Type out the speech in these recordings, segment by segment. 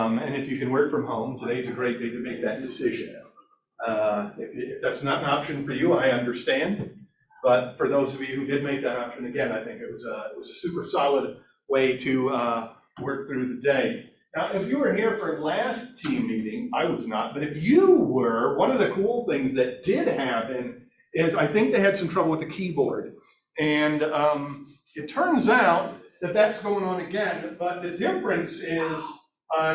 And if you can work from home, today's a great day to make that decision. If that's not an option for you, I understand. But for those of you who did make that option, again, I think it was a super solid way to work through the day. Now, if you were here for last team meeting, I was not, but if you were, one of the cool things that did happen is I think they had some trouble with the keyboard. And it turns out that that's going on again, but the difference is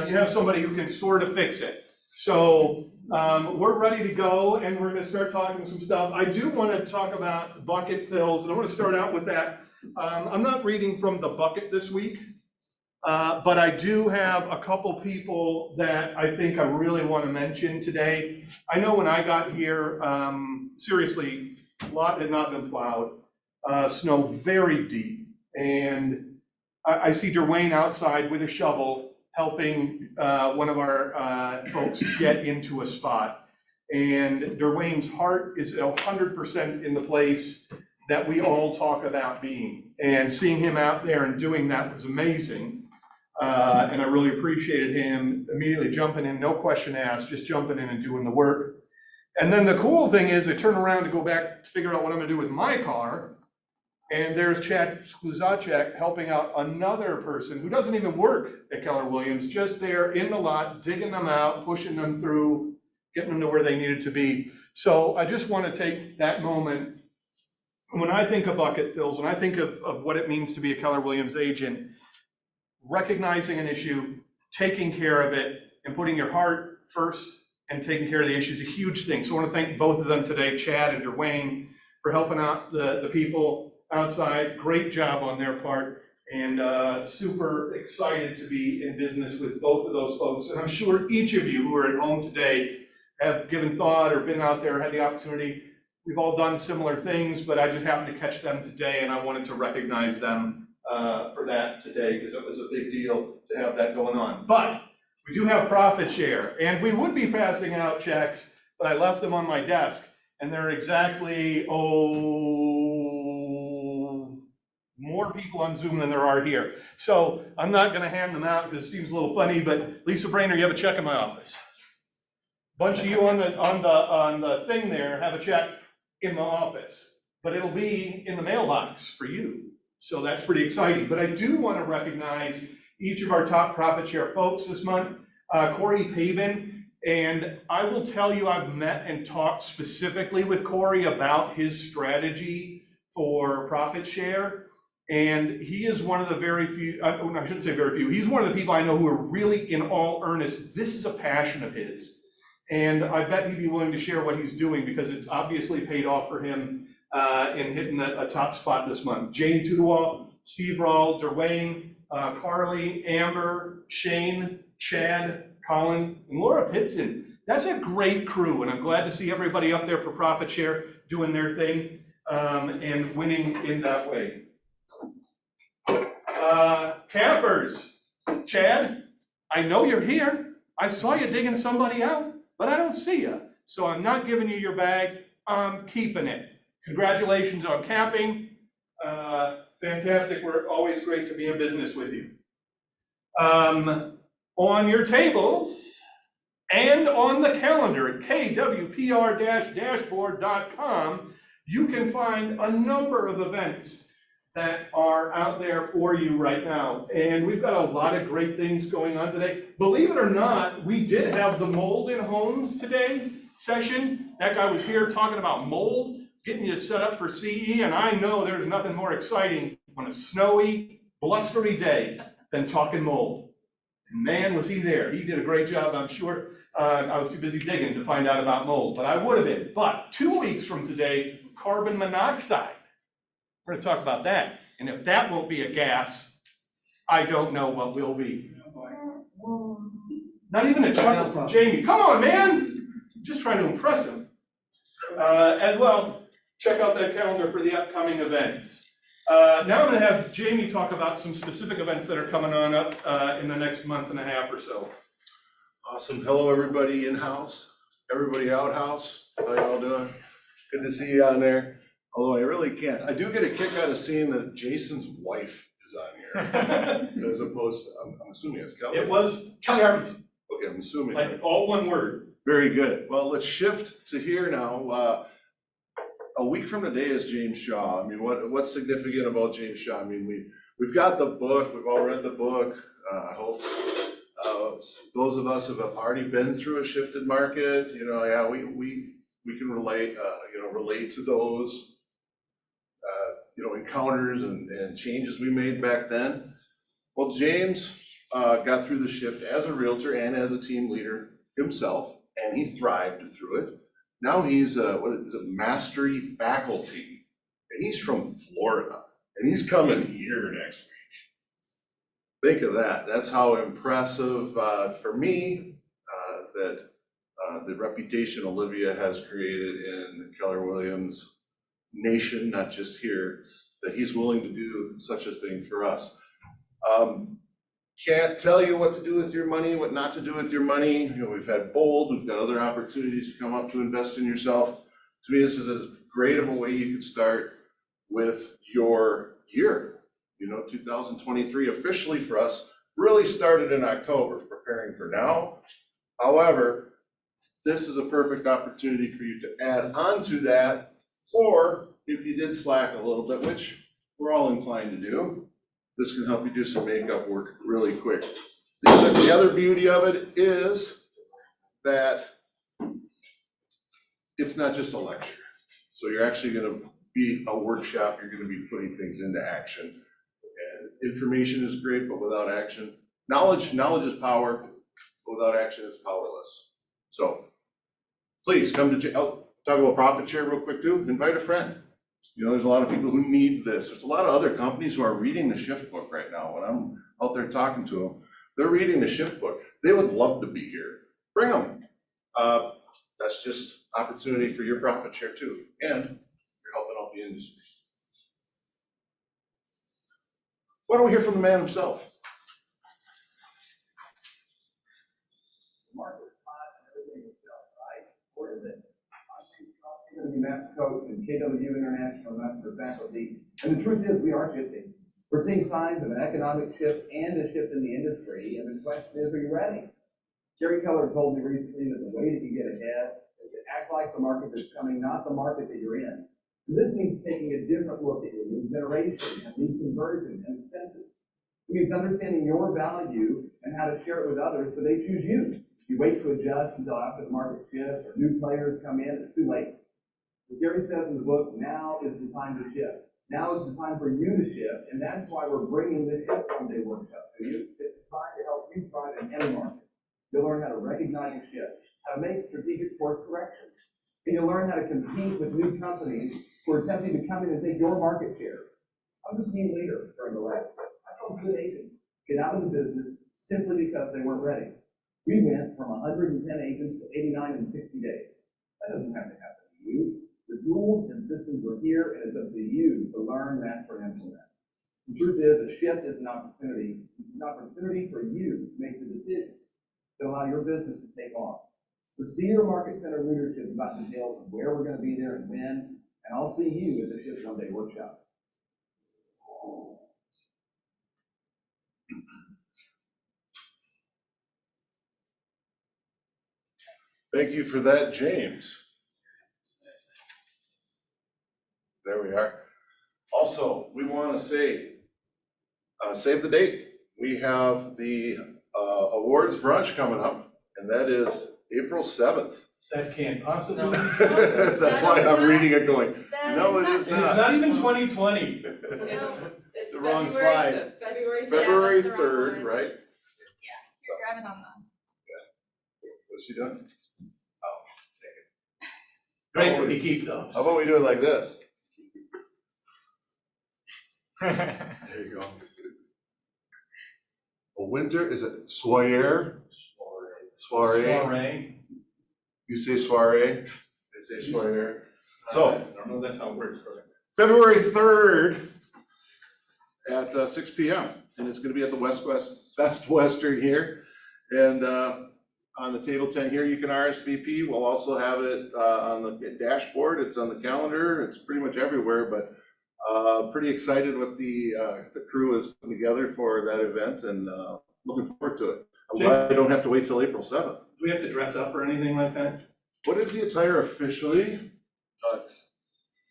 you have somebody who can sort of fix it. So we're ready to go, and we're going to start talking some stuff. I do want to talk about bucket fills, and I want to start out with that. I'm not reading from the bucket this week, but I do have a couple people that I think I really want to mention today. I know when I got here, seriously, a lot had not been plowed, snow very deep, and I see Derwayne outside with a shovel helping one of our folks get into a spot. And Derwayne's heart is 100% in the place that we all talk about being. And seeing him out there and doing that was amazing. And I really appreciated him immediately jumping in, no question asked, just jumping in and doing the work. And then the cool thing is I turn around to go back to figure out what I'm gonna do with my car. And there's Chad Skluzacek helping out another person who doesn't even work at Keller Williams, just there in the lot, digging them out, pushing them through, getting them to where they needed to be. So I just want to take that moment. When I think of bucket fills, when I think of what it means to be a Keller Williams agent, recognizing an issue, taking care of it, and putting your heart first and taking care of the issue is a huge thing. So I want to thank both of them today, Chad and Derwayne, for helping out the people outside. Great job on their part, and super excited to be in business with both of those folks. And I'm sure each of you who are at home today have given thought or been out there, had the opportunity. We've all done similar things, but I just happened to catch them today, and I wanted to recognize them for that today, because it was a big deal to have that going on. But we do have profit share, and we would be passing out checks, but I left them on my desk, and they're exactly, more people on Zoom than there are here. So I'm not gonna hand them out because it seems a little funny, but Lisa Brainer, you have a check in my office. Bunch of you on the thing there have a check in the office, but it'll be in the mailbox for you. So that's pretty exciting. But I do want to recognize each of our top profit share folks this month. Corey Pavin, and I will tell you, I've met and talked specifically with Corey about his strategy for profit share. And he is one of the very few, I shouldn't say very few, he's one of the people I know who are really in all earnest. This is a passion of his. And I bet he'd be willing to share what he's doing, because it's obviously paid off for him in hitting a top spot this month. Jane Tudawal, Steve Rawl, Derwayne, Carly, Amber, Shane, Chad, Colin, and Laura Pitson. That's a great crew, and I'm glad to see everybody up there for profit share doing their thing and winning in that way. Campers, Chad, I know you're here. I saw you digging somebody out, but I don't see you. So I'm not giving you your bag, I'm keeping it. Congratulations on camping. Fantastic, we're always great to be in business with you. On your tables and on the calendar at kwpr-dashboard.com, you can find a number of events that are out there for you right now. And we've got a lot of great things going on today. Believe it or not, we did have the Mold in Homes today session. That guy was here talking about mold, getting you set up for CE, and I know there's nothing more exciting on a snowy, blustery day than talking mold. And man, was he there. He did a great job, I'm sure. I was too busy digging to find out about mold, but I would have been. But 2 weeks from today, carbon monoxide. We're going to talk about that. And if that won't be a gas, I don't know what will be. Not even a chuckle from Jamie. Come on, man. Just trying to impress him. As well, check out that calendar for the upcoming events. Now I'm going to have Jamie talk about some specific events that are coming on up in the next month and a half or so. Awesome. Hello, everybody in-house, everybody out-house. How y'all doing? Good to see you on there. Although I really can't. I do get a kick out of seeing that Jason's wife is on here, as opposed to, I'm assuming it's Kelly. It was Kelly Arvidsson, Okay, I'm assuming. like all one word. Very good. Well, let's shift to here now. A week from today is James Shaw. I mean, what's significant about James Shaw? I mean, we've got the book, we've all read the book, I hope. Those of us who have already been through a shifted market, you know, yeah, we can relate, relate to those, encounters and changes we made back then. Well, James got through the shift as a realtor and as a team leader himself, and he thrived through it. Now he's mastery faculty, and he's from Florida, and he's coming here next week. Think of that. That's how impressive for me that the reputation Olivia has created in the Keller Williams nation, not just here, that he's willing to do such a thing for us. Can't tell you what to do with your money, what not to do with your money. You know, we've had Bold, we've got other opportunities to come up to invest in yourself. To me, this is as great of a way you could start with your year. You know, 2023 officially for us really started in October, preparing for now. However, this is a perfect opportunity for you to add on to that, or if you did slack a little bit, which we're all inclined to do, this can help you do some makeup work really quick. The other beauty of it is that it's not just a lecture. So you're actually going to be a workshop. You're going to be putting things into action. And information is great, but without action, knowledge is power. But without action, it's powerless. So please come to talk about profit share real quick too. Invite a friend. You know, there's a lot of people who need this. There's a lot of other companies who are reading the shift book right now. When I'm out there talking to them, they're reading the shift book. They would love to be here. Bring them. That's just opportunity for your profit share too. And you're helping out the industry. Why don't we hear from the man himself? Market is hot and everything is sell, right? Where is it? I'm going to be Matt's coach and KW International Master Faculty. And the truth is, we are shifting. We're seeing signs of an economic shift and a shift in the industry. And the question is, are you ready? Gary Keller told me recently that the way that you get ahead is to act like the market that's coming, not the market that you're in. And this means taking a different look at your lead generation and lead conversion and expenses. It means understanding your value and how to share it with others so they choose you. If you wait to adjust until after the market shifts or new players come in, it's too late. As Gary says in the book, now is the time to shift. Now is the time for you to shift, and that's why we're bringing this Shift One Day workshop to you. It's designed to help you thrive in any market. You'll learn how to recognize a shift, how to make strategic course corrections, and you'll learn how to compete with new companies who are attempting to come in and take your market share. I was a team leader during the last shift. I saw good agents get out of the business simply because they weren't ready. We went from 110 agents to 89 in 60 days. That doesn't have to happen to you. The tools and systems are here, and it's up to you to learn, master, and implement. The truth is, a shift is an opportunity. It's an opportunity for you to make the decisions that allow your business to take off. So see your market center leadership about details of where we're going to be there and when, and I'll see you at the Shift One Day workshop. Thank you for that, James. There we are. Also, we want to say, save the date. We have the awards brunch coming up, and that is April 7th. That can't possibly No. be true. That's why I'm reading it going, no, it is And it's not even 2020. It's The wrong February slide. the- February. February that's the wrong 3rd, one. right? You're grabbing on that. What's she doing? Oh, Great that we keep those. how about we do it like this? There you go. A winter, is it soiree? Soiree. Soiree. You say soiree, I say soiree. So, I don't know if that's how it works for it. February 3rd at 6 p.m. And it's going to be at the Best Western here. And on the table 10 here, you can RSVP. We'll also have it on the dashboard. It's on the calendar. It's pretty much everywhere, but Pretty excited what the crew is putting together for that event and looking forward to it. I'm glad I don't have to wait till April 7th. Do we have to dress up or anything like that? What is the attire officially? Tux.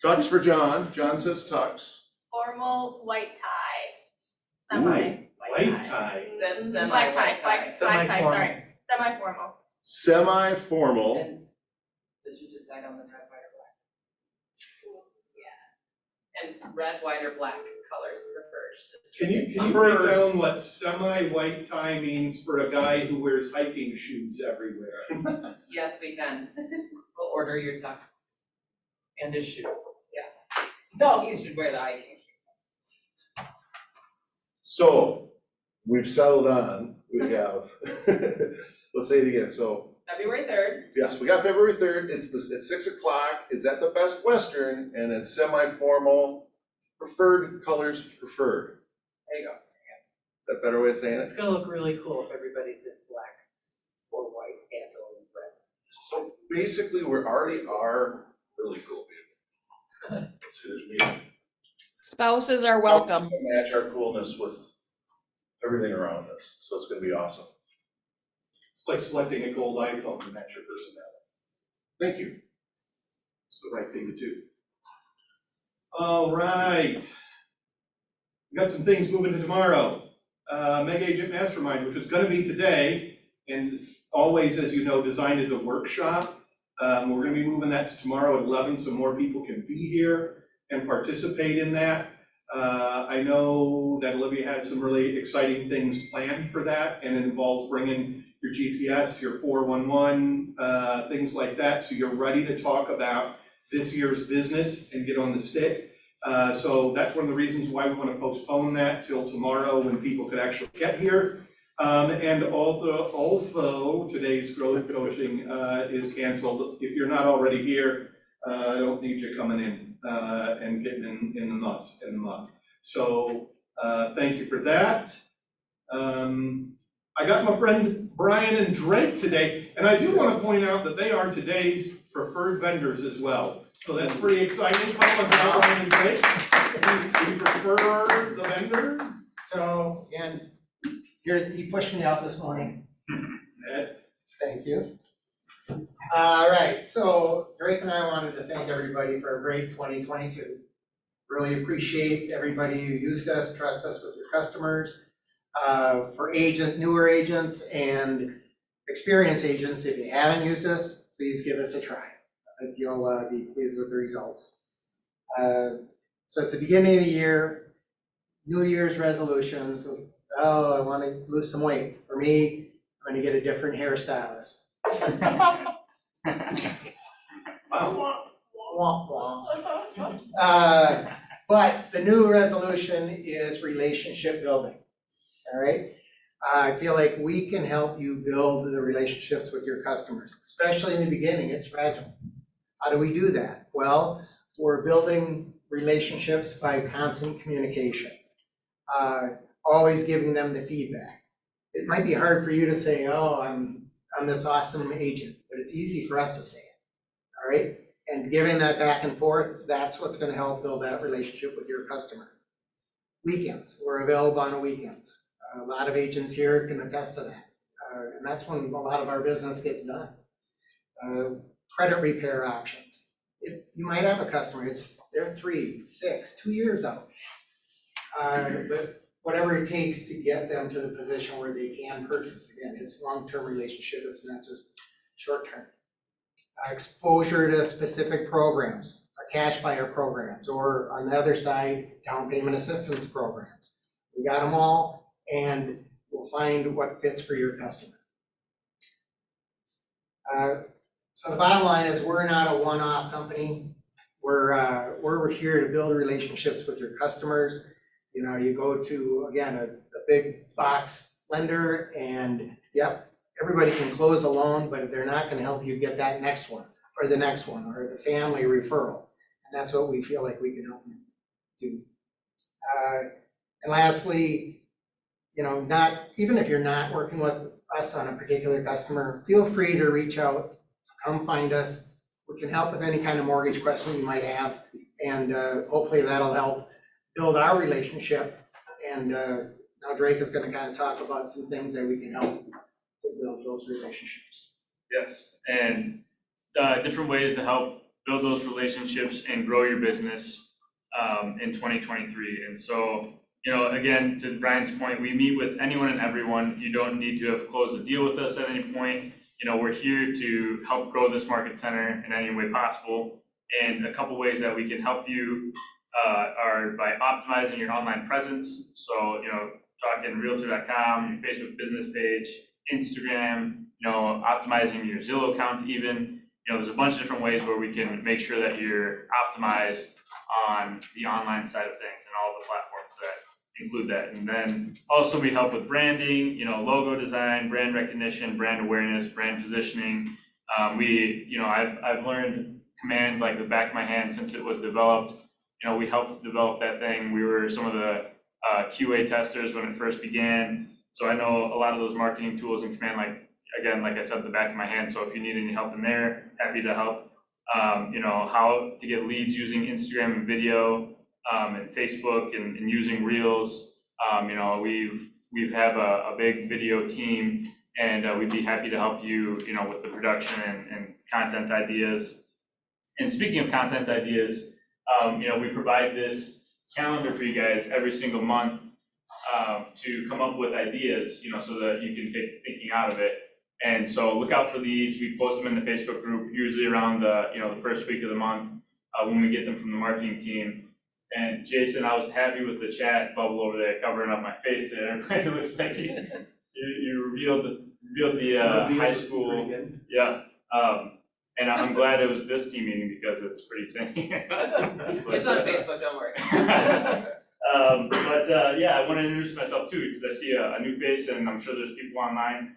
Tux for John. John says tux. Formal white tie, semi White tie. black tie, black tie, sorry, semi-formal. Semi-formal. And did you decide on the red, white, or black? Yeah. And red, white, or black colors preferred. just to Can you make break down what semi-white tie means for a guy who wears hiking shoes everywhere? Yes, we can. We'll order your tux. And his shoes. No, he should wear the hiking shoes. So we've settled on, we have, let's say it again. So February 3rd. yes, we got February 3rd. It's 6 o'clock. It's at the Best Western and it's semi-formal, preferred colors preferred. There you go. Is that a better way of saying it? It's gonna look really cool if everybody's in black or white and or red. So basically, we already are really cool people. Let's see, there's me. Spouses are welcome. Match our coolness with everything around us, so it's gonna be awesome. It's like selecting a gold iPhone to match your personality. Thank you. It's the right thing to do. All right. We got some things moving to tomorrow. Mega Agent Mastermind, which is gonna be today, and always, as you know, designed as a workshop. We're gonna be moving that to tomorrow at 11, so more people can be here and participate in that. I know that Olivia has some really exciting things planned for that, and it involves bringing your GPS, your 411, things like that, so you're ready to talk about this year's business and get on the stick. So that's one of the reasons why we want to postpone that till tomorrow when people could actually get here. And although today's growth coaching is canceled, if you're not already here, I don't need you coming in and getting in the muck. So thank you for that. I got my friend Brian and Drake today, and I do want to point out that they are today's preferred vendors as well. So that's pretty exciting. Brian and Drake, we prefer the vendor. So, and he pushed me out this morning. Thank you. All right, so Drake and I wanted to thank everybody for a great 2022. Really appreciate everybody who used us, trust us with your customers. For newer agents and experienced agents, if you haven't used us, please give us a try. I think you'll be pleased with the results. So it's the beginning of the year, New Year's resolutions. Oh, I want to lose some weight. For me, I'm going to get a different hairstylist. Wow. Womp womp. But the new resolution is relationship building. All right. I feel like we can help you build the relationships with your customers, especially in the beginning. It's fragile. How do we do that? Well, we're building relationships by constant communication, always giving them the feedback. It might be hard for you to say, oh, I'm this awesome agent, but it's easy for us to say it. All right. And giving that back and forth, that's what's going to help build that relationship with your customer. Weekends, we're available on the weekends. A lot of agents here can attest to that. And that's when a lot of our business gets done. Credit repair options. You might have a customer, they're 3, 6, 2 years out. But whatever it takes to get them to the position where they can purchase. Again, it's long-term relationship, it's not just short-term. Exposure to specific programs, cash buyer programs, or on the other side, down payment assistance programs. We got them all, and we'll find what fits for your customer. So the bottom line is we're not a one-off company. We're here to build relationships with your customers. You know, you go to, again, a big box lender and, yep, everybody can close a loan, but they're not gonna help you get that next one, or the next one, or the family referral. And that's what we feel like we can help you do. And lastly, you know, even if you're not working with us on a particular customer, feel free to reach out, come find us. We can help with any kind of mortgage question you might have. And hopefully that'll help build our relationship. And now Drake is gonna kind of talk about some things that we can help to build those relationships. Yes, and different ways to help build those relationships and grow your business in 2023. And so, you know, again, to Brian's point, we meet with anyone and everyone. You don't need to have closed a deal with us at any point. You know, we're here to help grow this market center in any way possible. And a couple ways that we can help you are by optimizing your online presence. So, you know, talking realtor.com, your Facebook business page, Instagram, you know, optimizing your Zillow account even. You know, there's a bunch of different ways where we can make sure that you're optimized on the online side of things and all the platforms that include that. And then also we help with branding, you know, logo design, brand recognition, brand awareness, brand positioning. I've learned Command like the back of my hand since it was developed. You know, we helped develop that thing. We were some of the QA testers when it first began. So I know a lot of those marketing tools in Command, like I said, the back of my hand. So if you need any help in there, happy to help. You know, how to get leads using Instagram and video, and Facebook and using Reels. You know, we have a big video team, and we'd be happy to help you, you know, with the production and content ideas. And speaking of content ideas, you know, we provide this calendar for you guys every single month to come up with ideas, you know, so that you can take thinking out of it. And so look out for these. We post them in the Facebook group, usually around the first week of the month when we get them from the marketing team. And Jason, I was happy with the chat bubble over there covering up my face there. It looks like you revealed the high school. Yeah. And I'm glad it was this team meeting because it's pretty thin. It's on Facebook, don't worry. Yeah, I want to introduce myself too because I see a new face and I'm sure there's people online.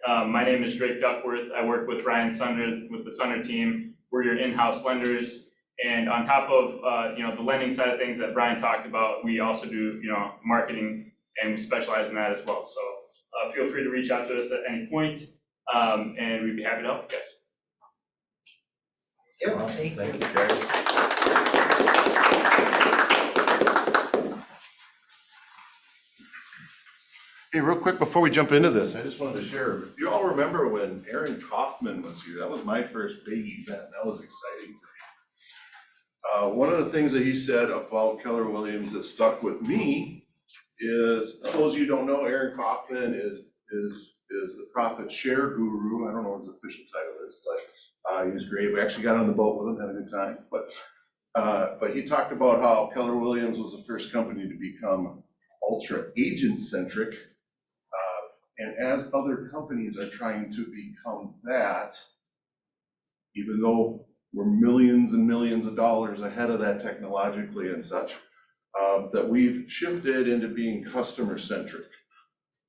My name is Drake Duckworth. I work with Ryan Sunder with the Sunder team. We're your in-house lenders. And on top of the lending side of things that Brian talked about, we also do marketing, and we specialize in that as well. So feel free to reach out to us at any point, and we'd be happy to help you guys. Thank you, guys. Hey, real quick, before we jump into this, I just wanted to share, you all remember when Aaron Kaufman was here? That was my first big event. That was exciting for me. One of the things that he said about Keller Williams that stuck with me is, for those of you who don't know, Aaron Kaufman is the profit share guru. I don't know what his official title is, but he was great. We actually got on the boat with him, had a good time. But he talked about how Keller Williams was the first company to become ultra agent-centric. And as other companies are trying to become that, even though we're millions and millions of dollars ahead of that technologically and such, that we've shifted into being customer-centric.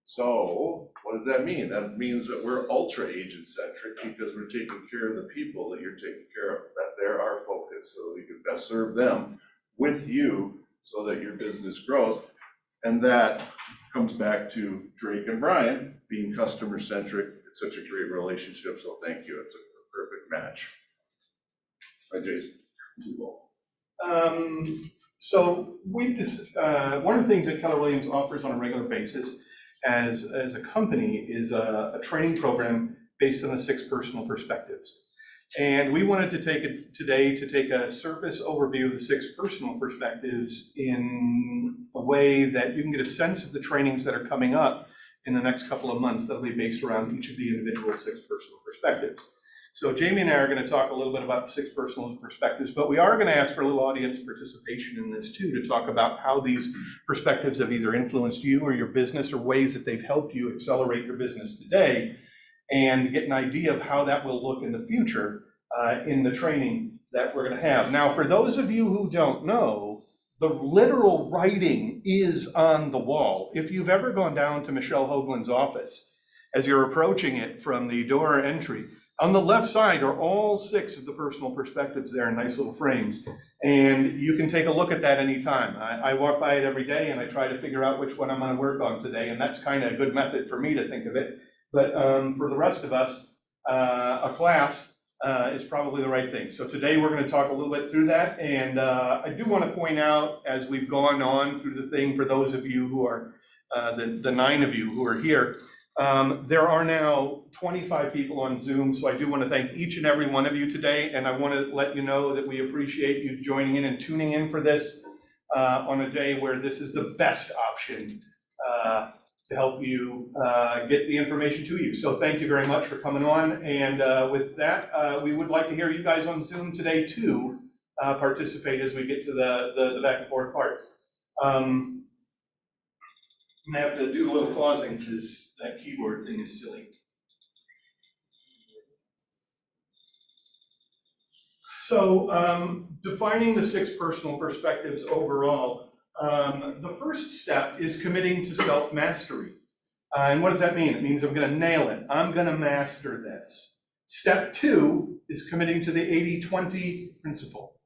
So what does that mean? That means that we're ultra agent-centric because we're taking care of the people that you're taking care of, that they're our focus, so we can best serve them with you so that your business grows. And that comes back to Drake and Brian being customer-centric. It's such a great relationship, so thank you. It's a perfect match. Hi, Jason. So we've just, one of the things that Keller Williams offers on a regular basis as a company is a training program based on the 6 personal perspectives. And we wanted to take it today to take a surface overview of the 6 personal perspectives in a way that you can get a sense of the trainings that are coming up in the next couple of months that'll be based around each of the individual 6 personal perspectives. So Jamie and I are going to talk a little bit about the 6 personal perspectives, but we are going to ask for a little audience participation in this too, to talk about how these perspectives have either influenced you or your business or ways that they've helped you accelerate your business today, and get an idea of how that will look in the future in the training that we're going to have. Now, for those of you who don't know, the literal writing is on the wall. If you've ever gone down to Michelle Hoagland's office, as you're approaching it from the door entry, on the left side are all 6 of the personal perspectives there in nice little frames. And you can take a look at that anytime. I walk by it every day and I try to figure out which one I'm going to work on today. And that's kind of a good method for me to think of it. But for the rest of us, a class is probably the right thing. So today we're going to talk a little bit through that. And I do want to point out, as we've gone on through the thing, for those of you who are, the 9 of you who are here, there are now 25 people on Zoom. So I do want to thank each and every one of you today. And I want to let you know that we appreciate you joining in and tuning in for this on a day where this is the best option to help you get the information to you. So thank you very much for coming on. And with that, we would like to hear you guys on Zoom today too, participate as we get to the back and forth parts. I'm gonna have to do a little pausing because that keyboard thing is silly. So defining the 6 personal perspectives overall. The first step is committing to self-mastery. And what does that mean? It means I'm going to nail it. I'm going to master this. Step 2 is committing to the 80-20 principle,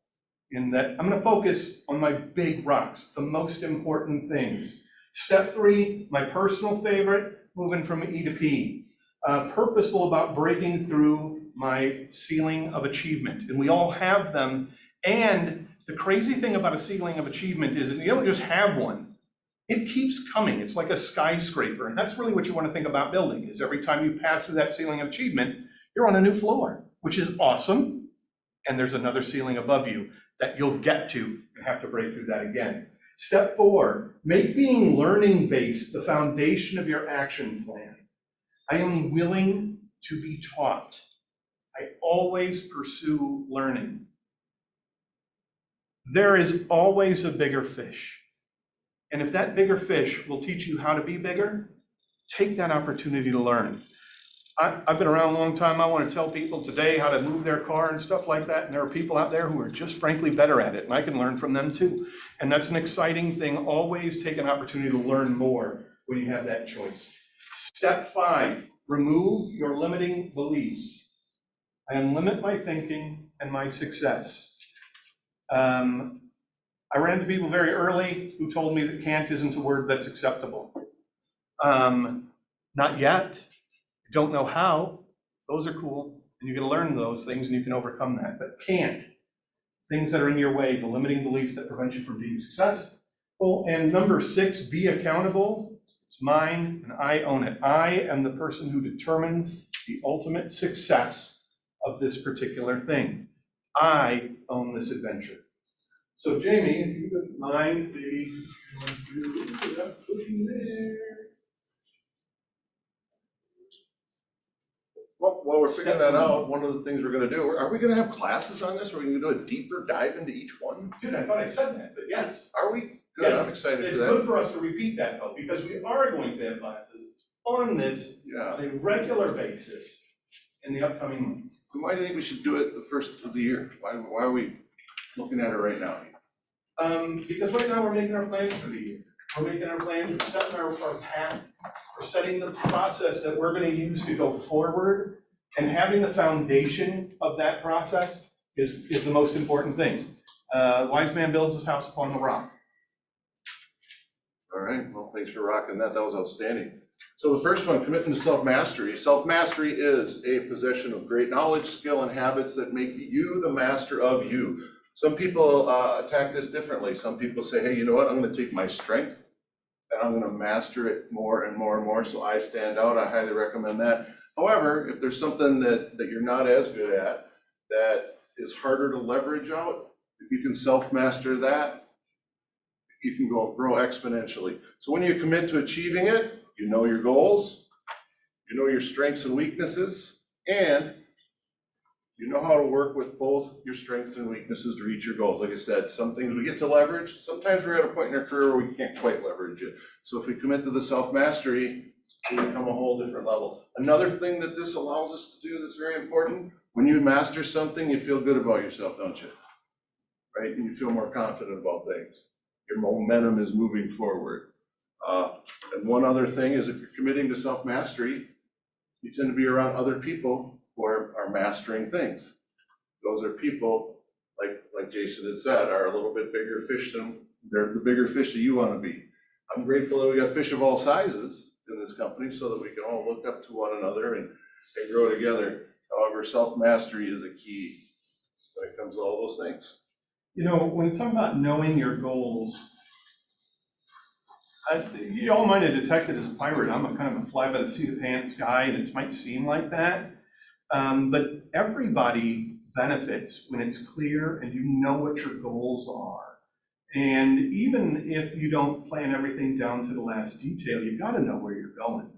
in that I'm going to focus on my big rocks, the most important things. Step 3, my personal favorite, moving from E to P. Purposeful about breaking through my ceiling of achievement. And we all have them. And the crazy thing about a ceiling of achievement is that you don't just have one. It keeps coming. It's like a skyscraper. And that's really what you want to think about building, is every time you pass through that ceiling of achievement, you're on a new floor, which is awesome. And there's another ceiling above you that you'll get to and have to break through that again. Step 4, make being learning-based the foundation of your action plan. I am willing to be taught. I always pursue learning. There is always a bigger fish. And if that bigger fish will teach you how to be bigger, take that opportunity to learn. I've been around a long time. I want to tell people today how to move their car and stuff like that. And there are people out there who are just frankly better at it. And I can learn from them too. And that's an exciting thing. Always take an opportunity to learn more when you have that choice. Step 5, remove your limiting beliefs. I limit my thinking and my success. I ran into people very early who told me that can't isn't a word that's acceptable. Not yet. I don't know how. Those are cool. And you can learn those things and you can overcome that. But can't. Things that are in your way, the limiting beliefs that prevent you from being successful. And number 6, be accountable. It's mine and I own it. I am the person who determines the ultimate success of this particular thing. I own this adventure. So Jamie, if you would mind putting there. Well, while we're figuring that out, one of the things we're gonna do, are we gonna have classes on this? Are we gonna do a deeper dive into each one? Dude, I thought I said that, but yes. Are we? Good, Yes. I'm excited It's for good that. for us to repeat that though, because we are going to have classes on this Yeah. on a regular basis in the upcoming months. Why do you think we should do it the first of the year? Why are we looking at it right now? Because right now we're making our plans for the year. We're making our plans, we're setting our path, we're setting the process that we're going to use to go forward. And having the foundation of that process is the most important thing. Wise man builds his house upon the rock. All right, well, thanks for rocking that. That was outstanding. So the first one, commitment to self-mastery. Self-mastery is a possession of great knowledge, skill, and habits that make you the master of you. Some people attack this differently. Some people say, hey, you know what? I'm going to take my strength and I'm going to master it more and more and more so I stand out. I highly recommend that. However, if there's something that you're not as good at, that is harder to leverage out, if you can self-master that, you can grow exponentially. So when you commit to achieving it, you know your goals, you know your strengths and weaknesses, and you know how to work with both your strengths and weaknesses to reach your goals. Like I said, some things we get to leverage. Sometimes we're at a point in our career where we can't quite leverage it. So if we commit to the self-mastery, we become a whole different level. Another thing that this allows us to do that's very important, when you master something, you feel good about yourself, don't you? Right? And you feel more confident about things. Your momentum is moving forward. And one other thing is if you're committing to self-mastery, you tend to be around other people who are mastering things. Those are people, like Jason had said, are a little bit bigger fish than, they're the bigger fish that you want to be. I'm grateful that we got fish of all sizes in this company so that we can all look up to one another and grow together. However, self-mastery is a key when it comes to all those things. You know, when you talk about knowing your goals, you all might have detected as a pirate, I'm a kind of a fly by the seat of pants guy, and it might seem like that. But everybody benefits when it's clear and you know what your goals are. And even if you don't plan everything down to the last detail, you gotta know where you're going.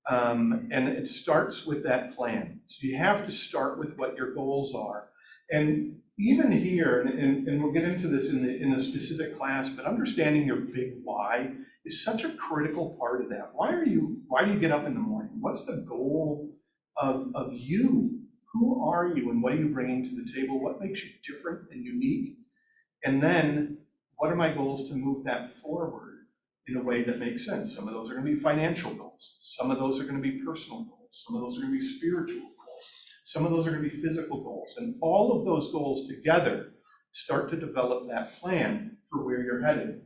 And it starts with that plan. So you have to start with what your goals are. And even here, and we'll get into this in the specific class, but understanding your big why is such a critical part of that. Why do you get up in the morning? What's the goal of you? Who are you and what are you bringing to the table? What makes you different and unique? And then what are my goals to move that forward in a way that makes sense? Some of those are going to be financial goals. Some of those are going to be personal goals. Some of those are going to be spiritual goals. Some of those are going to be physical goals. And all of those goals together start to develop that plan for where you're headed.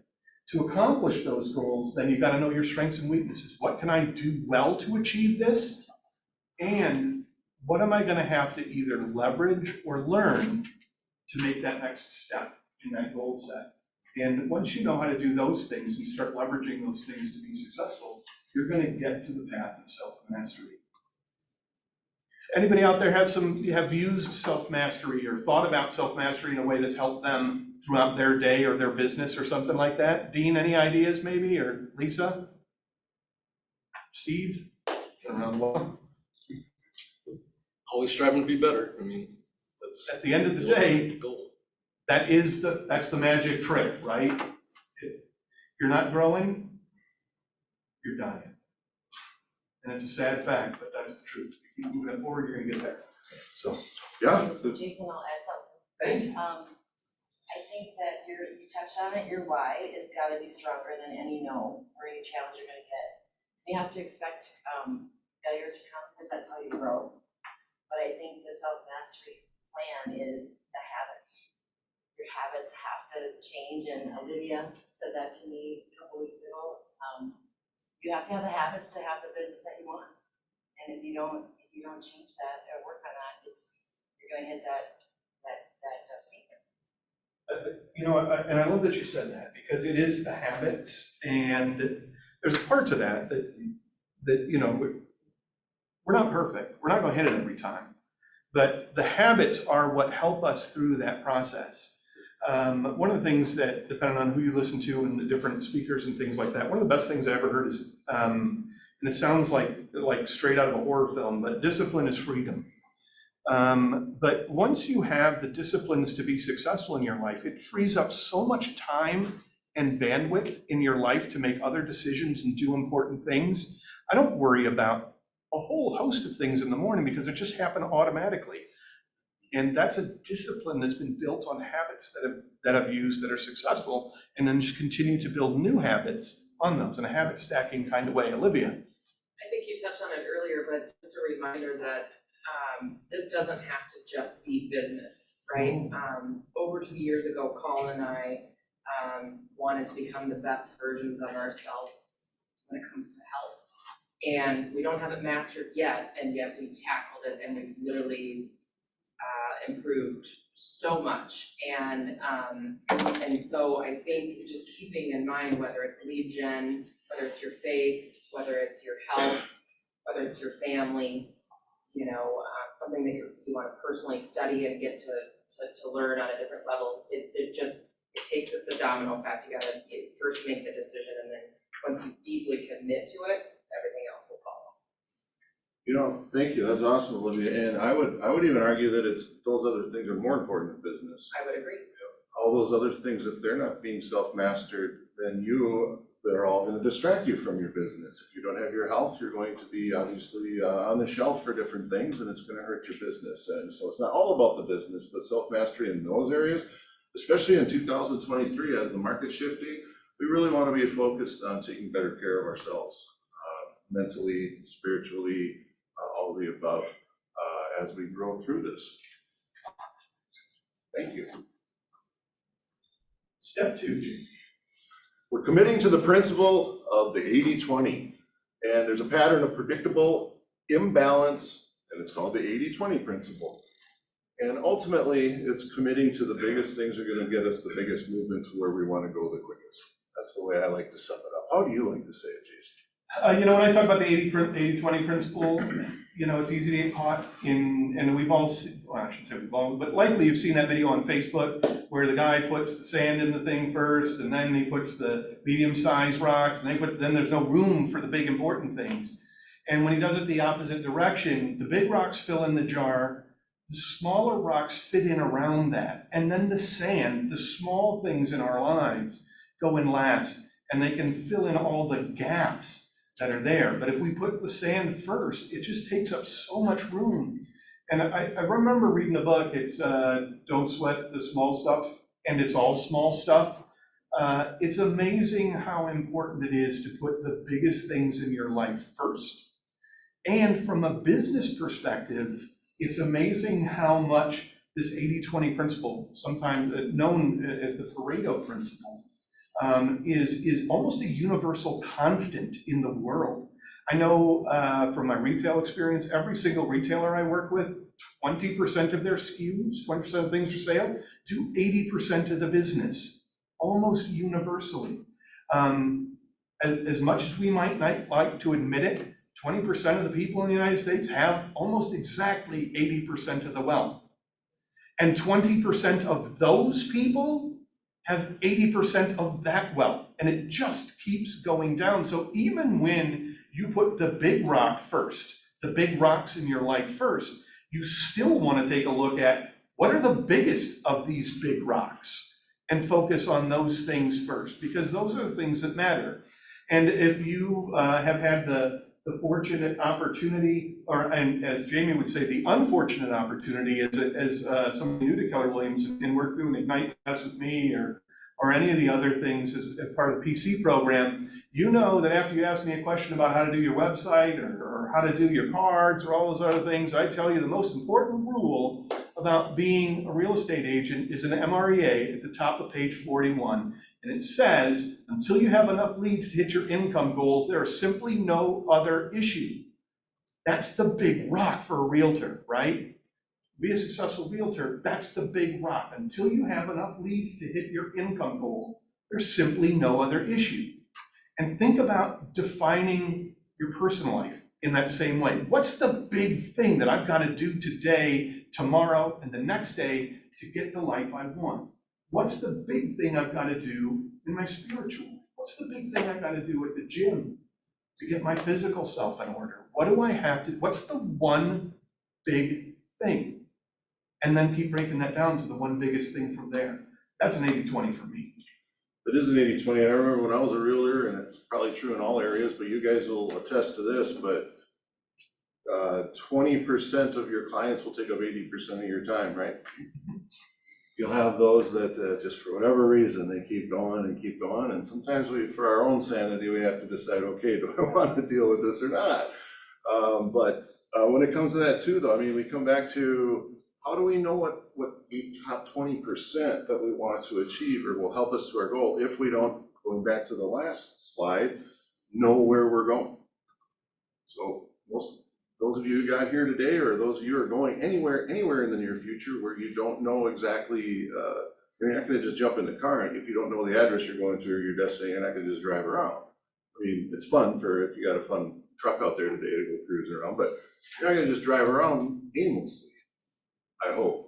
To accomplish those goals, then you've got to know your strengths and weaknesses. What can I do well to achieve this? And what am I going to have to either leverage or learn to make that next step in that goal set? And once you know how to do those things and start leveraging those things to be successful, you're going to get to the path of self-mastery. Anybody out there have used self-mastery or thought about self-mastery in a way that's helped them throughout their day or their business or something like that? Dean, any ideas maybe, or Lisa? Steve? Around one. Always striving to be better. I mean, that's At the end of the day, goal. that's the magic trick, right? If you're not growing, you're dying. And it's a sad fact, but that's the truth. If you keep moving forward, you're gonna get there. So, Yeah, Jason, I'll add something. I think that you touched on it, your why has gotta be stronger than any no or any challenge you're gonna get. You have to expect, failure to come because that's how you grow. But I think the self-mastery plan is the habits. Your habits have to change, and Olivia said that to me a couple weeks ago. You have to have the habits to have the business that you want. And if you don't change that or work on that, you're gonna hit that ceiling. you know, and I love that you said that because it is the habits, and there's a part to that you know, we're not perfect. We're not gonna hit it every time, but the habits are what help us through that process. One of the things that, depending on who you listen to and the different speakers and things like that, one of the best things I ever heard is, and it sounds like straight out of a horror film, but discipline is freedom. But once you have the disciplines to be successful in your life, it frees up so much time and bandwidth in your life to make other decisions and do important things. I don't worry about a whole host of things in the morning because it just happen automatically. And that's a discipline that's been built on habits that I've used that are successful, and then just continue to build new habits on those in a habit stacking kind of way. Olivia? I think you touched on it earlier, but just a reminder that this doesn't have to just be business, right? Over 2 years ago, Colin and I wanted to become the best versions of ourselves when it comes to health. And we don't have it mastered yet, and yet we tackled it and we literally improved so much. And so I think just keeping in mind, whether it's lead gen, whether it's your faith, whether it's your health, whether it's your family, you know, something that you want to personally study and get to learn on a different level, it takes, it's a domino effect. You gotta first make the decision, and then once you deeply commit to it, everything else will follow. you know, thank you. That's awesome, Olivia. And I would even argue that those other things are more important in business. I would agree. All those other things, if they're not being self-mastered, then they're all going to distract you from your business. If you don't have your health, you're going to be obviously on the shelf for different things, and it's going to hurt your business. And so it's not all about the business, but self-mastery in those areas, especially in 2023 as the market's shifting, we really want to be focused on taking better care of ourselves, mentally, spiritually, all of the above, as we grow through this. Thank you. Step 2, Jake. We're committing to the principle of the 80-20, and there's a pattern of predictable imbalance and and it's called the 80-20 principle. And ultimately, it's committing to the biggest things that are gonna get us the biggest movement to where we wanna go the quickest. That's the way I like to sum it up. How do you like to say it, Jason? You know, when I talk about the 80-20 principle, you know, it's easy to get caught in, and we've all seen, well, I shouldn't say we've all, but likely you've seen that video on Facebook where the guy puts the sand in the thing first, and then he puts the medium-sized rocks, and then there's no room for the big important things. And when he does it the opposite direction, the big rocks fill in the jar, the smaller rocks fit in around that, and then the sand, the small things in our lives, go in last, and they can fill in all the gaps that are there. But if we put the sand first, it just takes up so much room. And I remember reading a book, it's Don't Sweat the Small Stuff, and it's all small stuff. It's amazing how important it is to put the biggest things in your life first. And from a business perspective, it's amazing how much this 80-20 principle, sometimes known as the Pareto principle, is almost a universal constant in the world. I know from my retail experience, every single retailer I work with, 20% of their SKUs, 20% of things for sale, do 80% of the business, almost universally. As much as we might not like to admit it, 20% of the people in the United States have almost exactly 80% of the wealth. And 20% of those people have 80% of that wealth. And it just keeps going down. So even when you put the big rock first, the big rocks in your life first, you still want to take a look at what are the biggest of these big rocks and focus on those things first, because those are the things that matter. And if you have had the fortunate opportunity, and as Jamie would say, the unfortunate opportunity, as somebody new to Keller Williams and work through an Ignite class with me or any of the other things as part of the PC program, you know that after you ask me a question about how to do your website or how to do your cards or all those other things, I tell you the most important rule about being a real estate agent is an MREA at the top of page 41. And it says, until you have enough leads to hit your income goals, there is simply no other issue. That's the big rock for a realtor, right? Be a successful realtor, that's the big rock. Until you have enough leads to hit your income goal, there's simply no other issue. And think about defining your personal life in that same way. What's the big thing that I've got to do today, tomorrow, and the next day to get the life I want? What's the big thing I've got to do in my spiritual life? What's the big thing I've got to do at the gym to get my physical self in order? What do I have to, what's the one big thing? And then keep breaking that down to the one biggest thing from there. That's an 80-20 for me. It is an 80-20. I remember when I was a realtor, and it's probably true in all areas, but you guys will attest to this, but 20% of your clients will take up 80% of your time, right? You'll have those that just for whatever reason, they keep going and keep going. And sometimes for our own sanity, we have to decide, okay, do I want to deal with this or not? But when it comes to that too, though, I mean, we come back to how do we know what top 20% that we want to achieve or will help us to our goal if we don't, going back to the last slide, know where we're going? So those of you who got here today, or those of you who are going anywhere in the near future where you don't know exactly, you're not going to just jump in the car, and if you don't know the address you're going to or your destination, you're not going to just drive around. I mean, it's fun if you got a fun truck out there today to go cruising around, but you're not going to just drive around aimlessly, I hope.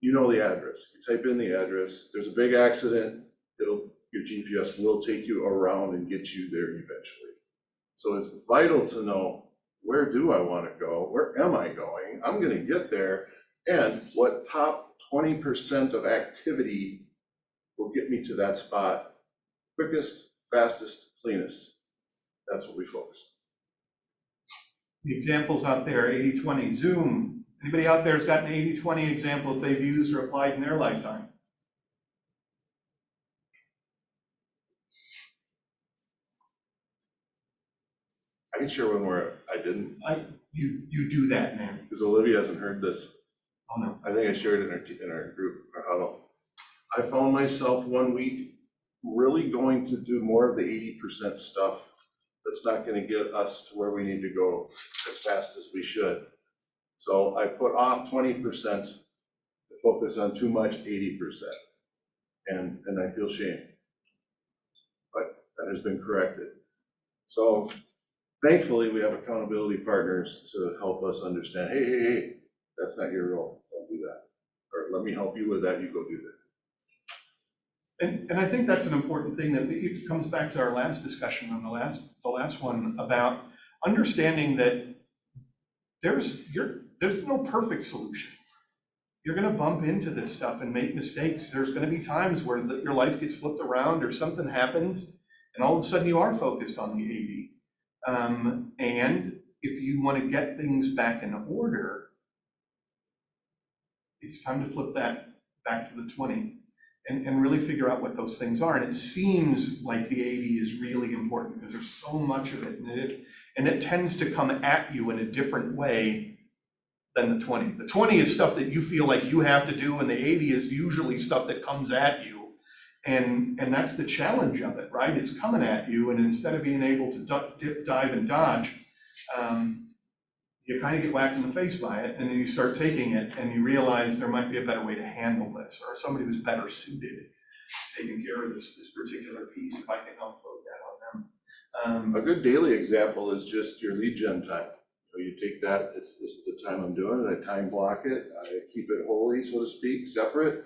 You know the address. You type in the address. There's a big accident. Your GPS will take you around and get you there eventually. So it's vital to know, where do I want to go? Where am I going? I'm going to get there. And what top 20% of activity will get me to that spot quickest, fastest, cleanest? That's what we focus on. The examples out there, 80-20, Zoom. Anybody out there has got an 80-20 example that they've used or applied in their lifetime? I can share one where I didn't. You do that, man. Because Olivia hasn't heard this. Oh, no. I think I shared it in our group, our huddle. I found myself one week really going to do more of the 80% stuff that's not gonna get us to where we need to go as fast as we should. So I put off 20% to focus on too much 80%. And I feel shame. But that has been corrected. So thankfully, we have accountability partners to help us understand, hey, that's not your role, don't do that. Or let me help you with that, you go do that. And I think that's an important thing that it comes back to our last discussion on the last one about understanding that there's no perfect solution. You're gonna bump into this stuff and make mistakes. There's gonna be times where your life gets flipped around or something happens and all of a sudden you are focused on the 80. And if you wanna get things back in order, it's time to flip that back to the 20 and really figure out what those things are. And it seems like the 80 is really important because there's so much of it and it tends to come at you in a different way than the 20. The 20 is stuff that you feel like you have to do, and the 80 is usually stuff that comes at you. And that's the challenge of it, right? It's coming at you, and instead of being able to dip, dive, and dodge, you kind of get whacked in the face by it, and then you start taking it, and you realize there might be a better way to handle this, or somebody who's better suited to taking care of this particular piece, if I can offload that on them. A good daily example is just your lead gen time. So you take that, this is the time I'm doing it, I time block it, I keep it holy, so to speak, separate.